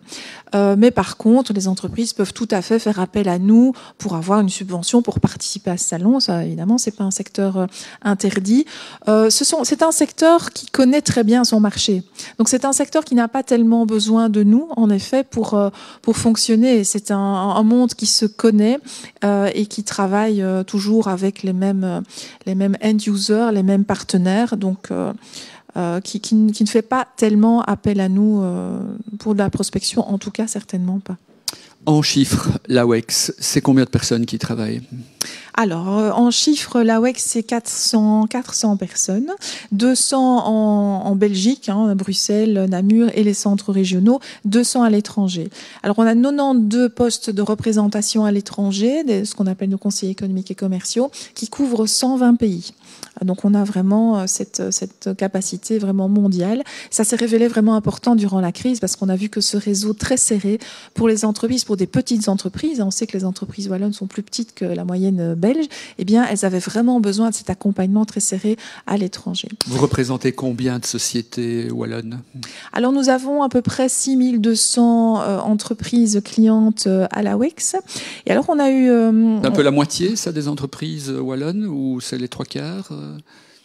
Mais par contre, les entreprises peuvent tout à fait faire appel à nous pour avoir une subvention pour participer à ce salon. Ça, évidemment, c'est pas un secteur interdit. C'est un secteur qui connaît très bien son marché. Donc, c'est un secteur qui n'a pas tellement besoin de nous, en effet, pour fonctionner. C'est un monde qui se connaît et qui travaille toujours avec les mêmes end-users, les mêmes partenaires. Donc, qui ne fait pas tellement appel à nous pour de la prospection, en tout cas certainement pas. En chiffres, l'AWEX, c'est combien de personnes qui travaillent? Alors, en chiffres, l'AWEX, c'est 400 personnes, 200 en Belgique, Bruxelles, Namur et les centres régionaux, 200 à l'étranger. Alors, on a 92 postes de représentation à l'étranger, ce qu'on appelle nos conseillers économiques et commerciaux, qui couvrent 120 pays. Donc, on a vraiment cette capacité vraiment mondiale. Ça s'est révélé vraiment important durant la crise parce qu'on a vu que ce réseau très serré pour les entreprises, pour des petites entreprises, on sait que les entreprises wallonnes sont plus petites que la moyenne belge, eh bien, elles avaient vraiment besoin de cet accompagnement très serré à l'étranger. Vous représentez combien de sociétés wallonnes? Alors, nous avons à peu près 6200 entreprises clientes à l'AWEX. Et alors, on a eu... un peu la moitié, ça, des entreprises wallonnes, ou c'est les 3/4?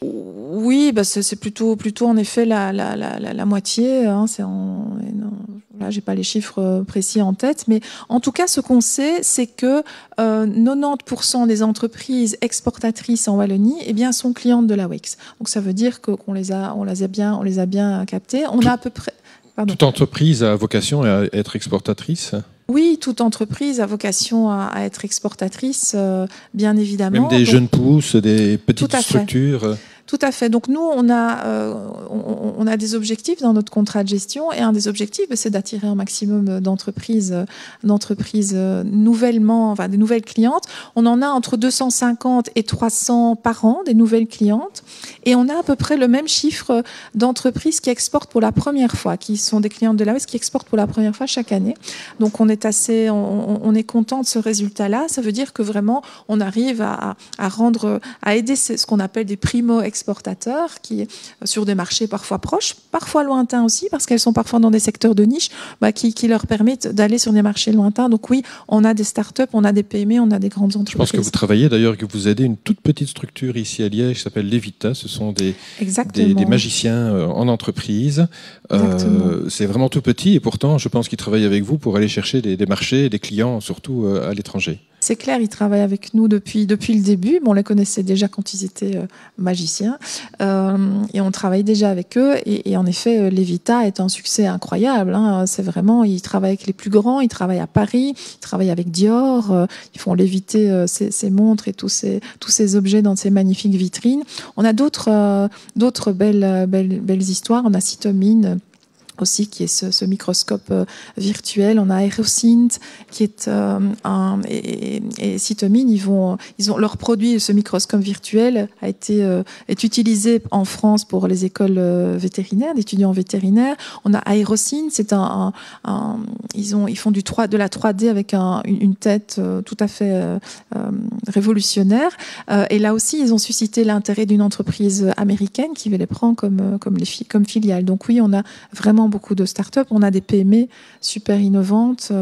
Oui, bah c'est plutôt en effet la moitié. Là, j'ai pas les chiffres précis en tête, mais en tout cas, ce qu'on sait, c'est que 90% des entreprises exportatrices en Wallonie, eh bien, sont clientes de l'AWEX. Donc, ça veut dire qu'on les a bien captées. On a à peu près. Pardon. Toute entreprise a vocation à être exportatrice? Oui, toute entreprise a vocation à être exportatrice, bien évidemment. Même des jeunes pousses, des petites structures. Tout à fait. Donc nous, on a des objectifs dans notre contrat de gestion, et un des objectifs, c'est d'attirer un maximum d'entreprises nouvellement, enfin des nouvelles clientes. On en a entre 250 et 300 par an, des nouvelles clientes, et on a à peu près le même chiffre d'entreprises qui exportent pour la première fois, qui sont des clientes de l'AWEX, qui exportent pour la première fois chaque année. Donc on est content de ce résultat-là. Ça veut dire que vraiment, on arrive à aider ce qu'on appelle des primo-exportateurs, qui sur des marchés parfois proches, parfois lointains aussi, parce qu'elles sont parfois dans des secteurs de niche, qui leur permettent d'aller sur des marchés lointains. Donc oui, on a des startups, on a des PME, on a des grandes entreprises. Je pense que vous travaillez d'ailleurs, que vous aidez une toute petite structure ici à Liège qui s'appelle Levita. Ce sont des magiciens en entreprise. C'est vraiment tout petit, et pourtant je pense qu'ils travaillent avec vous pour aller chercher des marchés et des clients, surtout à l'étranger. C'est clair, ils travaillent avec nous depuis le début. Bon, on les connaissait déjà quand ils étaient magiciens, et on travaille déjà avec eux. Et en effet, Levita est un succès incroyable. C'est vraiment, ils travaillent avec les plus grands. Ils travaillent à Paris, ils travaillent avec Dior. Ils font léviter ces montres et tous ces objets dans ces magnifiques vitrines. On a d'autres belles histoires. On a Cytomine aussi, qui est ce microscope virtuel. On a Aerosynth, qui est et Cytomine, ils ont leur produit, ce microscope virtuel est utilisé en France pour les écoles vétérinaires, d'étudiants vétérinaires. On a Aerosynth, c'est ils font de la 3D avec une tête tout à fait révolutionnaire. Et là aussi, ils ont suscité l'intérêt d'une entreprise américaine qui les prend comme filiale. Donc oui, on a vraiment beaucoup de start-up. On a des PME super innovantes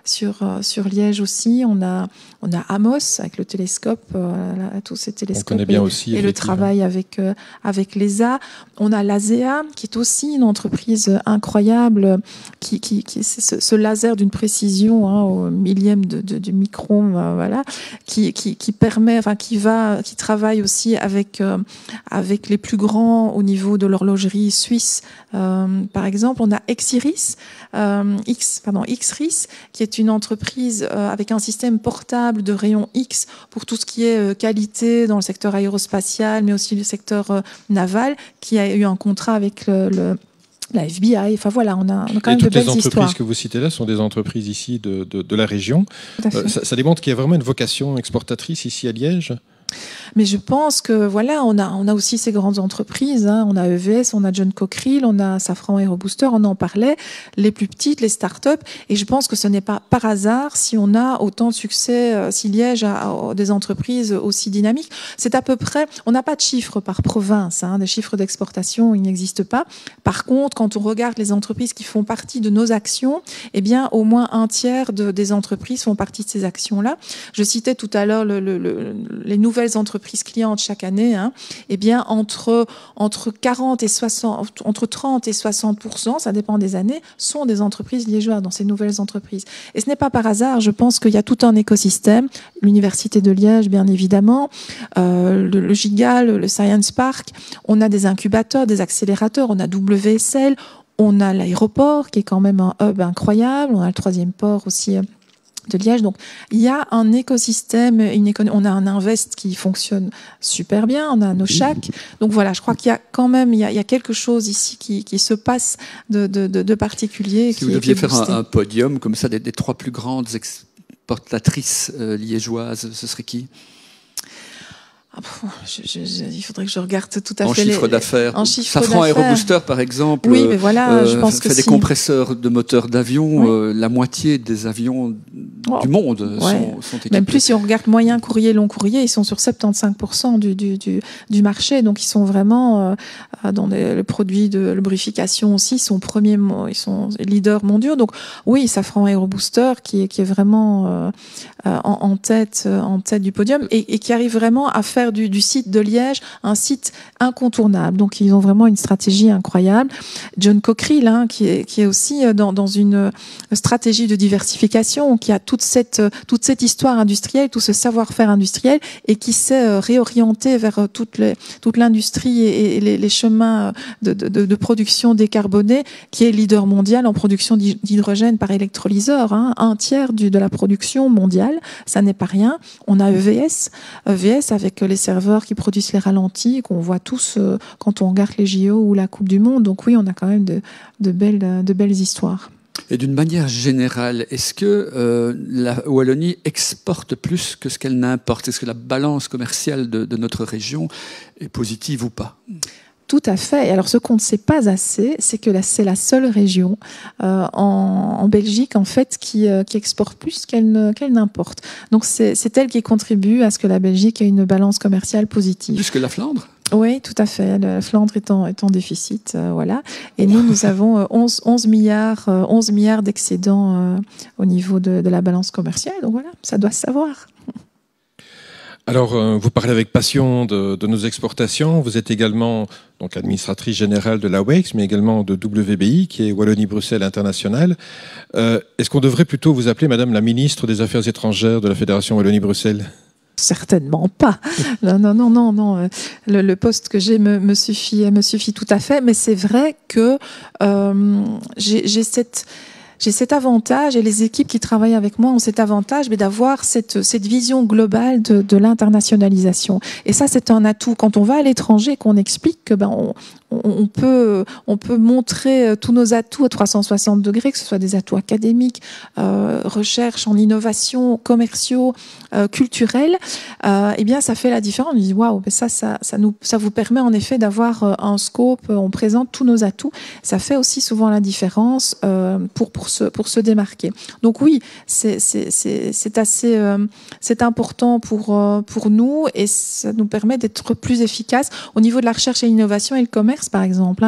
sur Liège aussi. On a Amos avec le télescope, tous ces télescopes. On connaît bien aussi, et le travail avec l'ESA. On a l'ASEA, qui est aussi une entreprise incroyable, qui c'est ce laser d'une précision au millième du micron, voilà, qui permet, qui travaille aussi avec les plus grands au niveau de l'horlogerie suisse. Par exemple, on a Xris, qui est une entreprise avec un système portable de rayon X pour tout ce qui est qualité dans le secteur aérospatial, mais aussi le secteur naval, qui a eu un contrat avec la FBI. Enfin voilà, on a quand même de belles histoires. Et toutes les entreprises que vous citez là sont des entreprises ici de la région. Ça démontre qu'il y a vraiment une vocation exportatrice ici à Liège. Mais je pense que voilà, on a aussi ces grandes entreprises. On a EVS, on a John Cockerill, on a Safran Aerobooster, on en parlait, les plus petites, les start-up. Et je pense que ce n'est pas par hasard si on a autant de succès, si Liège a des entreprises aussi dynamiques. C'est à peu près, on n'a pas de chiffres par province, des chiffres d'exportation, ils n'existent pas. Par contre, quand on regarde les entreprises qui font partie de nos actions, eh bien, au moins un tiers des entreprises font partie de ces actions-là. Je citais tout à l'heure les nouvelles entreprises clientes chaque année, eh bien entre 30 et 60%, ça dépend des années, sont des entreprises liégeoises dans ces nouvelles entreprises. Et ce n'est pas par hasard. Je pense qu'il y a tout un écosystème, l'Université de Liège, bien évidemment, le Gigal, le Science Park. On a des incubateurs, des accélérateurs, on a WSL, on a l'aéroport qui est quand même un hub incroyable, on a le 3e port aussi de Liège. Donc, il y a un écosystème, on a un Invest qui fonctionne super bien, on a Nochac. Donc voilà, je crois qu'il y a quand même, il y a quelque chose ici qui se passe de particulier. Si vous deviez faire un podium comme ça des 3 plus grandes exportatrices liégeoises, ce serait qui? Il faudrait que je regarde tout à fait. En chiffre d'affaires. Safran Aérobooster, par exemple, oui, mais voilà, je pense fait que des compresseurs de moteurs d'avion. Oui. La moitié des avions du monde sont équipés. Même plus, si on regarde moyen courrier, long courrier, ils sont sur 75% du marché. Donc, ils sont vraiment dans le produit de lubrification aussi. Ils sont leaders mondiaux. Donc, oui, Safran Aérobooster qui est vraiment en tête du podium et qui arrive vraiment à faire du site de Liège un site incontournable. Donc, ils ont vraiment une stratégie incroyable. John Cockerill, qui est aussi dans une stratégie de diversification, qui a toute cette histoire industrielle, tout ce savoir-faire industriel et qui s'est réorienté vers toute l'industrie et les chemins de production décarbonée, qui est leader mondial en production d'hydrogène par électrolyseur. Un tiers de la production mondiale, ça n'est pas rien. On a EVS avec les serveurs qui produisent les ralentis, qu'on voit tous quand on regarde les JO ou la Coupe du Monde. Donc oui, on a quand même de belles histoires. Et d'une manière générale, est-ce que la Wallonie exporte plus que ce qu'elle n'importe? Est-ce que la balance commerciale de notre région est positive ou pas? Tout à fait. Et alors, ce qu'on ne sait pas assez, c'est que c'est la seule région en Belgique, en fait, qui exporte plus qu'elle n'importe. Donc, c'est elle qui contribue à ce que la Belgique ait une balance commerciale positive. Plus que la Flandre? Oui, tout à fait. La Flandre est en déficit, voilà. Et nous avons 11 milliards d'excédents au niveau de la balance commerciale. Donc voilà, ça doit se savoir. Alors, vous parlez avec passion de nos exportations. Vous êtes également donc administratrice générale de l'AWEX, mais également de WBI, qui est Wallonie-Bruxelles International. Est-ce qu'on devrait plutôt vous appeler Madame la ministre des Affaires étrangères de la Fédération Wallonie-Bruxelles? Certainement pas. Non. Le poste que j'ai me suffit tout à fait. Mais c'est vrai que j'ai cet avantage, et les équipes qui travaillent avec moi ont cet avantage, mais d'avoir cette vision globale de l'internationalisation. Et ça, c'est un atout. Quand on va à l'étranger, qu'on explique que on peut montrer tous nos atouts à 360 degrés, que ce soit des atouts académiques, recherche en innovation, commerciaux, culturels, eh bien, ça fait la différence. On dit waouh, ça vous permet en effet d'avoir un scope. On présente tous nos atouts. Ça fait aussi souvent la différence pour se démarquer. Donc oui, c'est important pour nous et ça nous permet d'être plus efficaces au niveau de la recherche et l'innovation et le commerce, par exemple.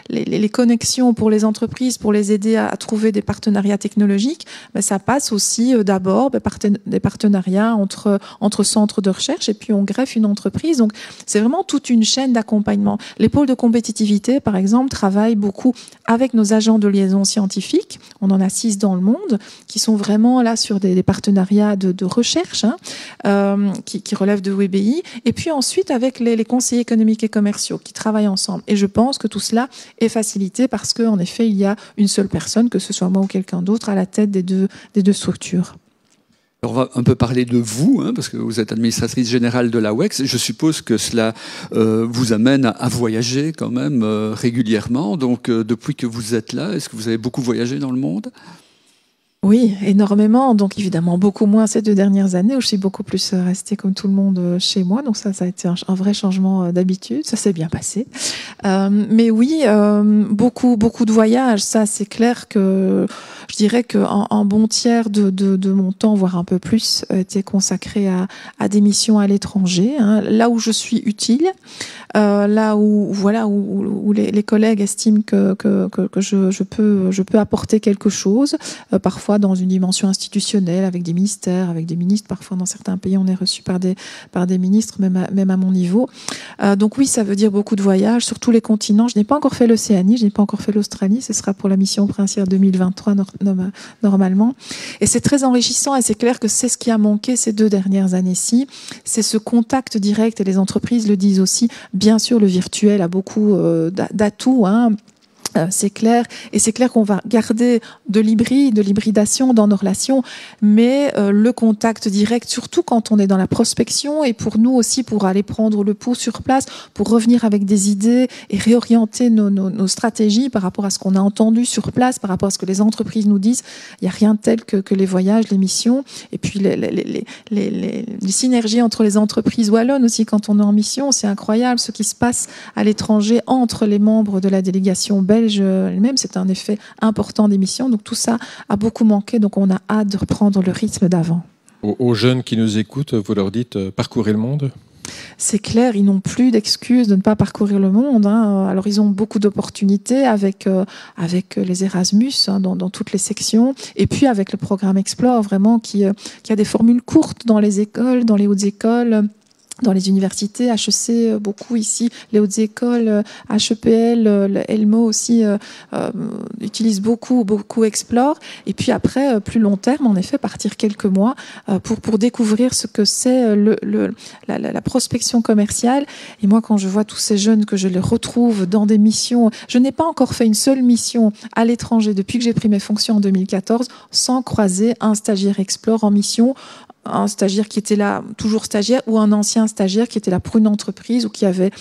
Les connexions pour les entreprises, pour les aider à trouver des partenariats technologiques, ça passe aussi d'abord des partenariats entre centres de recherche et puis on greffe une entreprise. Donc c'est vraiment toute une chaîne d'accompagnement. Les pôles de compétitivité, par exemple, travaillent beaucoup avec nos agents de liaison scientifique. On en a 6 dans le monde qui sont vraiment là sur des partenariats de recherche qui relèvent de WBI. Et puis ensuite avec les conseillers économiques et commerciaux qui travaillent ensemble. Et je pense que tout cela est facilité parce qu'en effet, il y a une seule personne, que ce soit moi ou quelqu'un d'autre, à la tête des deux structures. Alors on va un peu parler de vous, parce que vous êtes administratrice générale de l'AWEX. Je suppose que cela vous amène à voyager quand même régulièrement. Donc depuis que vous êtes là, est-ce que vous avez beaucoup voyagé dans le monde ? Oui, énormément. Donc évidemment beaucoup moins ces 2 dernières années où je suis beaucoup plus restée comme tout le monde chez moi. Donc ça a été un vrai changement d'habitude. Ça s'est bien passé. Mais oui, beaucoup de voyages. Ça, c'est clair que je dirais qu'un bon tiers de mon temps, voire un peu plus, était consacré à des missions à l'étranger, là où je suis utile, là où les collègues estiment que je peux apporter quelque chose, parfois dans une dimension institutionnelle, avec des ministères, avec des ministres. Parfois, dans certains pays, on est reçu par des ministres, même à mon niveau. Donc oui, ça veut dire beaucoup de voyages sur tous les continents. Je n'ai pas encore fait l'Océanie, je n'ai pas encore fait l'Australie. Ce sera pour la mission princière 2023 normalement. Et c'est très enrichissant et c'est clair que c'est ce qui a manqué ces 2 dernières années-ci. C'est ce contact direct, et les entreprises le disent aussi. Bien sûr, le virtuel a beaucoup d'atouts, C'est clair, et c'est clair qu'on va garder de l'hybridation dans nos relations, mais le contact direct, surtout quand on est dans la prospection, et pour nous aussi, pour aller prendre le pouls sur place, pour revenir avec des idées et réorienter nos stratégies par rapport à ce qu'on a entendu sur place, par rapport à ce que les entreprises nous disent. Il n'y a rien de tel que les voyages, les missions, et puis les synergies entre les entreprises wallonnes aussi quand on est en mission. C'est incroyable ce qui se passe à l'étranger entre les membres de la délégation belge elle-même, c'est un effet important des missions. Donc tout ça a beaucoup manqué, donc on a hâte de reprendre le rythme d'avant. Aux jeunes qui nous écoutent, vous leur dites parcourez le monde? C'est clair, ils n'ont plus d'excuses de ne pas parcourir le monde. Alors ils ont beaucoup d'opportunités avec les Erasmus dans toutes les sections, et puis avec le programme Explore vraiment qui a des formules courtes dans les écoles, dans les hautes écoles, dans les universités, HEC beaucoup ici, les hautes écoles, HEPL, Elmo aussi utilisent beaucoup Explore. Et puis après, plus long terme, en effet, partir quelques mois pour découvrir ce que c'est la prospection commerciale. Et moi, quand je vois tous ces jeunes que je les retrouve dans des missions, je n'ai pas encore fait une seule mission à l'étranger depuis que j'ai pris mes fonctions en 2014 sans croiser un stagiaire Explore en mission, un stagiaire qui était là, toujours stagiaire, ou un ancien stagiaire qui était là pour une entreprise ou qui avait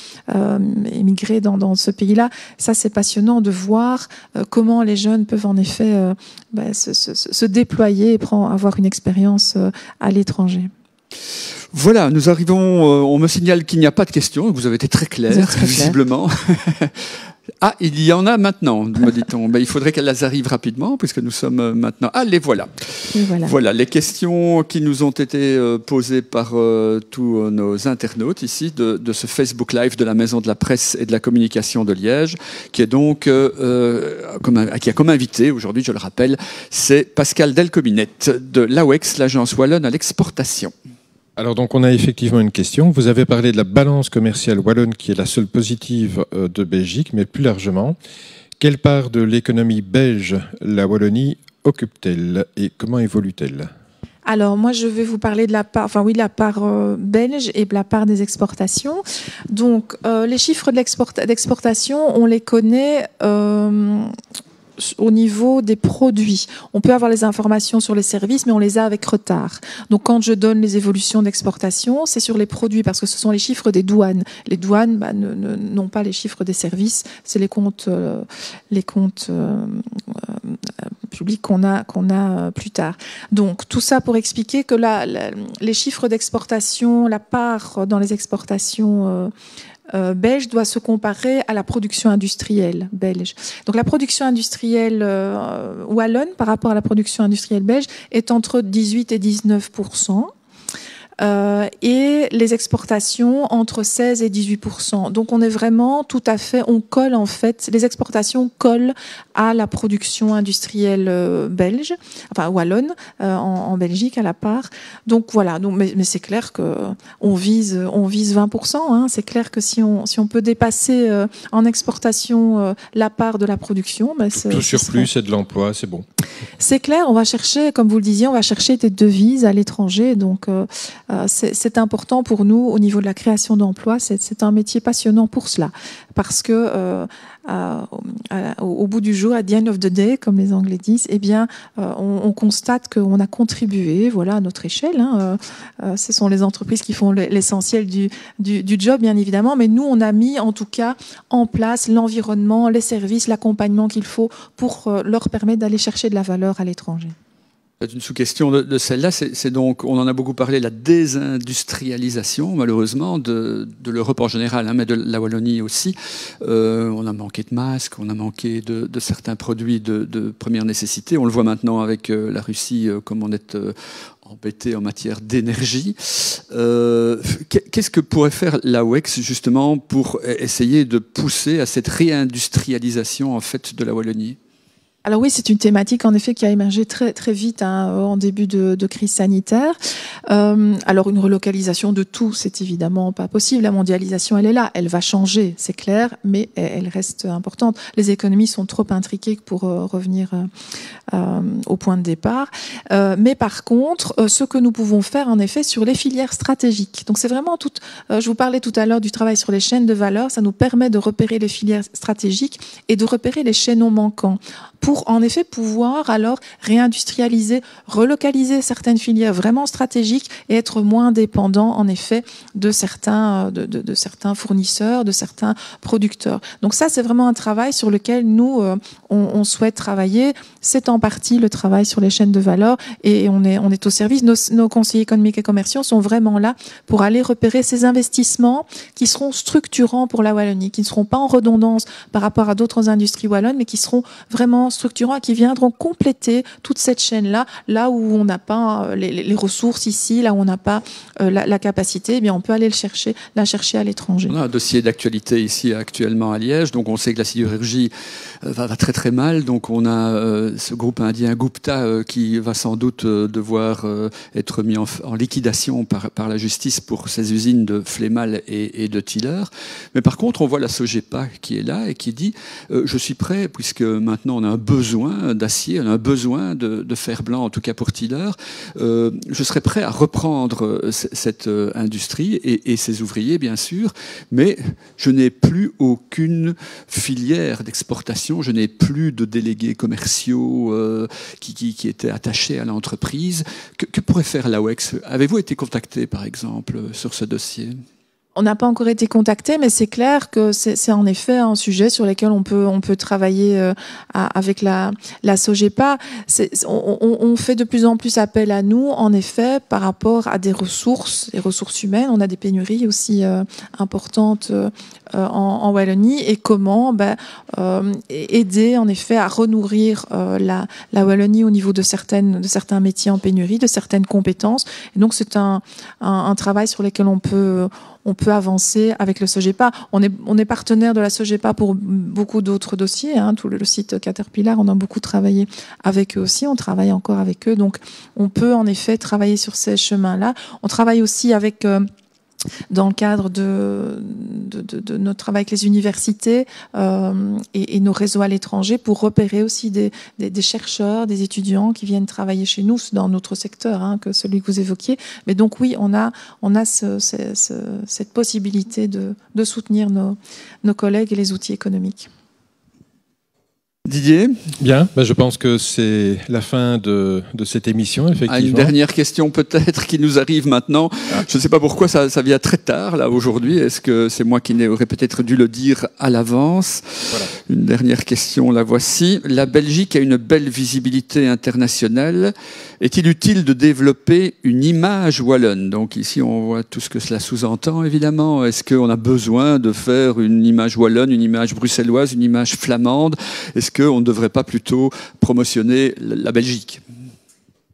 émigré dans ce pays-là. Ça, c'est passionnant de voir comment les jeunes peuvent en effet se déployer et avoir une expérience à l'étranger. Voilà, nous arrivons, on me signale qu'il n'y a pas de questions, vous avez été très clair, visiblement. Ah, il y en a maintenant, me dit-on. Il faudrait qu'elles arrivent rapidement, puisque nous sommes maintenant... Ah, les voilà. Voilà les questions qui nous ont été posées par tous nos internautes ici, de ce Facebook Live de la Maison de la Presse et de la Communication de Liège, qui est donc, qui a comme invité, aujourd'hui, je le rappelle, c'est Pascal Delcominette de l'AWEX, l'Agence Wallonne à l'exportation. Alors donc on a effectivement une question. Vous avez parlé de la balance commerciale wallonne qui est la seule positive de Belgique, mais plus largement, quelle part de l'économie belge la Wallonie occupe-t-elle et comment évolue-t-elle? Alors moi je vais vous parler de la part, de la part belge et de la part des exportations. Donc les chiffres d'exportation, on les connaît au niveau des produits. On peut avoir les informations sur les services, mais on les a avec retard. Donc, quand je donne les évolutions d'exportation, c'est sur les produits, parce que ce sont les chiffres des douanes. Les douanes n'ont pas les chiffres des services, c'est les comptes publics qu'on a plus tard. Donc, tout ça pour expliquer que les chiffres d'exportation, la part dans les exportations belge doit se comparer à la production industrielle belge. Donc la production industrielle wallonne par rapport à la production industrielle belge est entre 18 et 19%. Et les exportations entre 16 et 18%. Donc on est vraiment tout à fait, on colle en fait, les exportations collent à la production industrielle belge, enfin wallonne en Belgique à la part. Donc voilà, mais c'est clair que on vise 20%. Hein. C'est clair que si on peut dépasser en exportation la part de la production, tout surplus, c'est de l'emploi, c'est bon. C'est clair, on va chercher, comme vous le disiez, on va chercher des devises à l'étranger, donc c'est important pour nous au niveau de la création d'emplois. C'est un métier passionnant pour cela, parce que au bout du jour, at the end of the day, comme les Anglais disent, eh bien, on constate qu'on a contribué, voilà, à notre échelle. Hein, ce sont les entreprises qui font l'essentiel du job, bien évidemment, mais nous, on a mis en tout cas en place l'environnement, les services, l'accompagnement qu'il faut pour leur permettre d'aller chercher de la valeur à l'étranger. Une sous-question de celle-là, c'est donc, on en a beaucoup parlé, la désindustrialisation, malheureusement, de l'Europe en général, hein, mais de la Wallonie aussi. On a manqué de masques, on a manqué de certains produits de première nécessité. On le voit maintenant avec la Russie, comme on est embêté en matière d'énergie. Qu'est-ce que pourrait faire l'AWEX, justement, pour essayer de pousser à cette réindustrialisation, en fait, de la Wallonie ? Alors oui, c'est une thématique en effet qui a émergé très très vite en début de crise sanitaire. Alors une relocalisation de tout, c'est évidemment pas possible. La mondialisation, elle est là, elle va changer, c'est clair, mais elle reste importante. Les économies sont trop intriquées pour revenir au point de départ. Mais par contre, ce que nous pouvons faire en effet sur les filières stratégiques. Donc c'est vraiment tout. Je vous parlais tout à l'heure du travail sur les chaînes de valeur. Ça nous permet de repérer les filières stratégiques et de repérer les chaînons manquants pour en effet pouvoir alors réindustrialiser, relocaliser certaines filières vraiment stratégiques et être moins dépendant en effet de certains certains fournisseurs, de certains producteurs. Donc ça c'est vraiment un travail sur lequel nous on souhaite travailler. C'est en partie le travail sur les chaînes de valeur et on est au service. Nos conseillers économiques et commerciaux sont vraiment là pour aller repérer ces investissements qui seront structurants pour la Wallonie, qui ne seront pas en redondance par rapport à d'autres industries wallonnes, mais qui seront vraiment structurants et qui viendront compléter toute cette chaîne-là, là où on n'a pas les ressources ici, là où on n'a pas la capacité, eh bien on peut aller la chercher à l'étranger. On a un dossier d'actualité ici actuellement à Liège, donc on sait que la sidérurgie va très très mal, donc on a ce groupe indien Gupta qui va sans doute devoir être mis en liquidation par la justice pour ses usines de Flémal et de Tiller. Mais par contre, on voit la Sogepa qui est là et qui dit je suis prêt, puisque maintenant on a un besoin d'acier, on a un besoin de fer blanc, en tout cas pour Tiller, je serais prêt à reprendre cette industrie et ses ouvriers, bien sûr, mais je n'ai plus aucune filière d'exportation, je n'ai plus de délégués commerciaux qui étaient attachés à l'entreprise. Que pourrait faire l'AWEX? Avez-vous été contacté, par exemple, sur ce dossier? On n'a pas encore été contacté, mais c'est clair que c'est en effet un sujet sur lequel on peut travailler avec la Sogepa. On fait de plus en plus appel à nous, en effet, par rapport à des ressources humaines. On a des pénuries aussi importantes en Wallonie. Et comment aider, en effet, à renourrir la Wallonie au niveau de certains métiers en pénurie, de certaines compétences. Et donc c'est un travail sur lequel on peut avancer avec le Sogepa. On est partenaire de la Sogepa pour beaucoup d'autres dossiers. Tout le site Caterpillar, on a beaucoup travaillé avec eux aussi. On travaille encore avec eux. Donc, on peut en effet travailler sur ces chemins-là. On travaille aussi avec... dans le cadre de notre travail avec les universités et nos réseaux à l'étranger pour repérer aussi des chercheurs, des étudiants qui viennent travailler chez nous dans notre secteur, que celui que vous évoquiez. Mais donc oui, on a cette possibilité de soutenir nos collègues et les outils économiques. Didier? Bien, je pense que c'est la fin de cette émission, effectivement. Une dernière question peut-être qui nous arrive maintenant. Je ne sais pas pourquoi ça vient très tard, là, aujourd'hui. Est-ce que c'est moi qui aurais peut-être dû le dire à l'avance? Voilà. Une dernière question, la voici. La Belgique a une belle visibilité internationale. Est-il utile de développer une image wallonne? Donc ici, on voit tout ce que cela sous-entend, évidemment. Est-ce qu'on a besoin de faire une image wallonne, une image bruxelloise, une image flamande? Est-ce qu'on ne devrait pas plutôt promotionner la Belgique?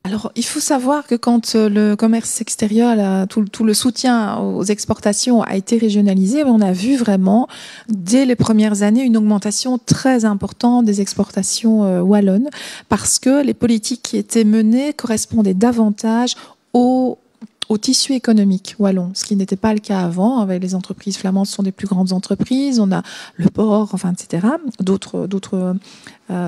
Alors, il faut savoir que quand le commerce extérieur, tout le soutien aux exportations a été régionalisé, on a vu vraiment, dès les premières années, une augmentation très importante des exportations wallonnes, parce que les politiques qui étaient menées correspondaient davantage au tissu économique wallon, ce qui n'était pas le cas avant. Avec les entreprises flamandes, ce sont des plus grandes entreprises, on a le port, etc., d'autres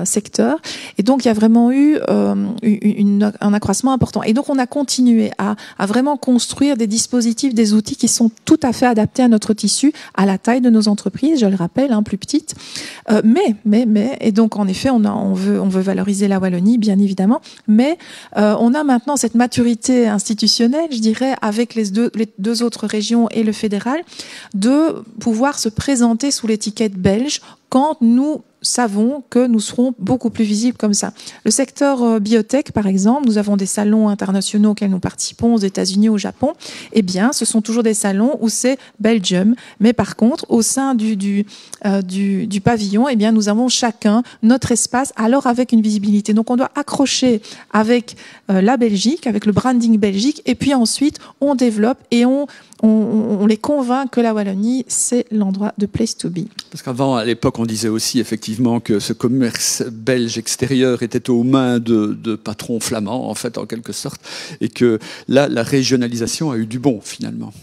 secteurs. Et donc, il y a vraiment eu un accroissement important. Et donc, on a continué à vraiment construire des dispositifs, des outils qui sont tout à fait adaptés à notre tissu, à la taille de nos entreprises, je le rappelle, plus petites. Et donc, en effet, on veut valoriser la Wallonie, bien évidemment, mais on a maintenant cette maturité institutionnelle, je dirais, avec les deux autres régions et le fédéral, de pouvoir se présenter sous l'étiquette belge quand nous savons que nous serons beaucoup plus visibles comme ça. Le secteur biotech, par exemple, nous avons des salons internationaux auxquels nous participons aux États-Unis, au Japon. Eh bien, ce sont toujours des salons où c'est Belgium. Mais par contre, au sein du pavillon, eh bien, nous avons chacun notre espace, alors avec une visibilité. Donc, on doit accrocher avec la Belgique, avec le branding Belgique, et puis ensuite, on développe et on les convainc que la Wallonie, c'est l'endroit de place to be. Parce qu'avant, à l'époque, on disait aussi effectivement effectivement que ce commerce belge extérieur était aux mains de patrons flamands, en fait, en quelque sorte, et que là, la régionalisation a eu du bon, finalement.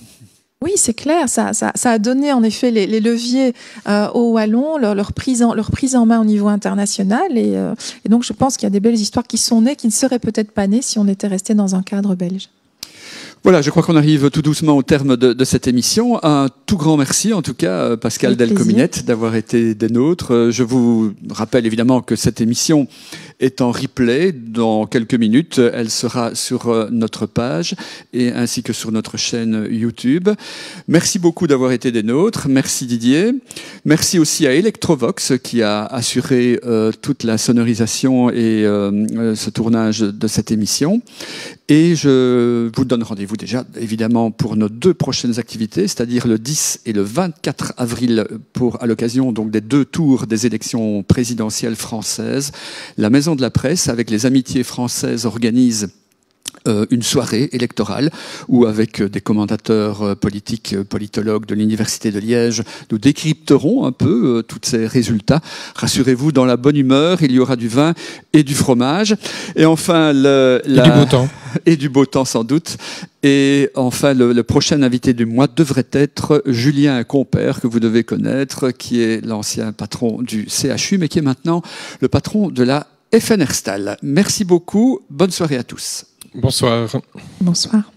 Oui, c'est clair. Ça a donné en effet les leviers aux Wallons, leur prise en main au niveau international. Et donc, je pense qu'il y a des belles histoires qui sont nées, qui ne seraient peut-être pas nées si on était resté dans un cadre belge. Voilà, je crois qu'on arrive tout doucement au terme de cette émission. Un tout grand merci, en tout cas, Pascale Delcominette, d'avoir été des nôtres. Je vous rappelle évidemment que cette émission est en replay dans quelques minutes. Elle sera sur notre page et ainsi que sur notre chaîne YouTube. Merci beaucoup d'avoir été des nôtres. Merci Didier. Merci aussi à Electrovox qui a assuré toute la sonorisation et ce tournage de cette émission. Et je vous donne rendez-vous déjà, évidemment, pour nos 2 prochaines activités, c'est-à-dire le 10 et le 24 avril, à l'occasion donc des 2 tours des élections présidentielles françaises. La Maison de la Presse, avec les Amitiés françaises, organise une soirée électorale où, avec des commentateurs politiques, politologues de l'Université de Liège, nous décrypterons un peu tous ces résultats. Rassurez-vous, dans la bonne humeur, il y aura du vin et du fromage. Et enfin, et du beau temps. Et du beau temps, sans doute. Et enfin, le prochain invité du mois devrait être Julien Compère, que vous devez connaître, qui est l'ancien patron du CHU, mais qui est maintenant le patron de la FNR Stal. Merci beaucoup. Bonne soirée à tous. Bonsoir. Bonsoir.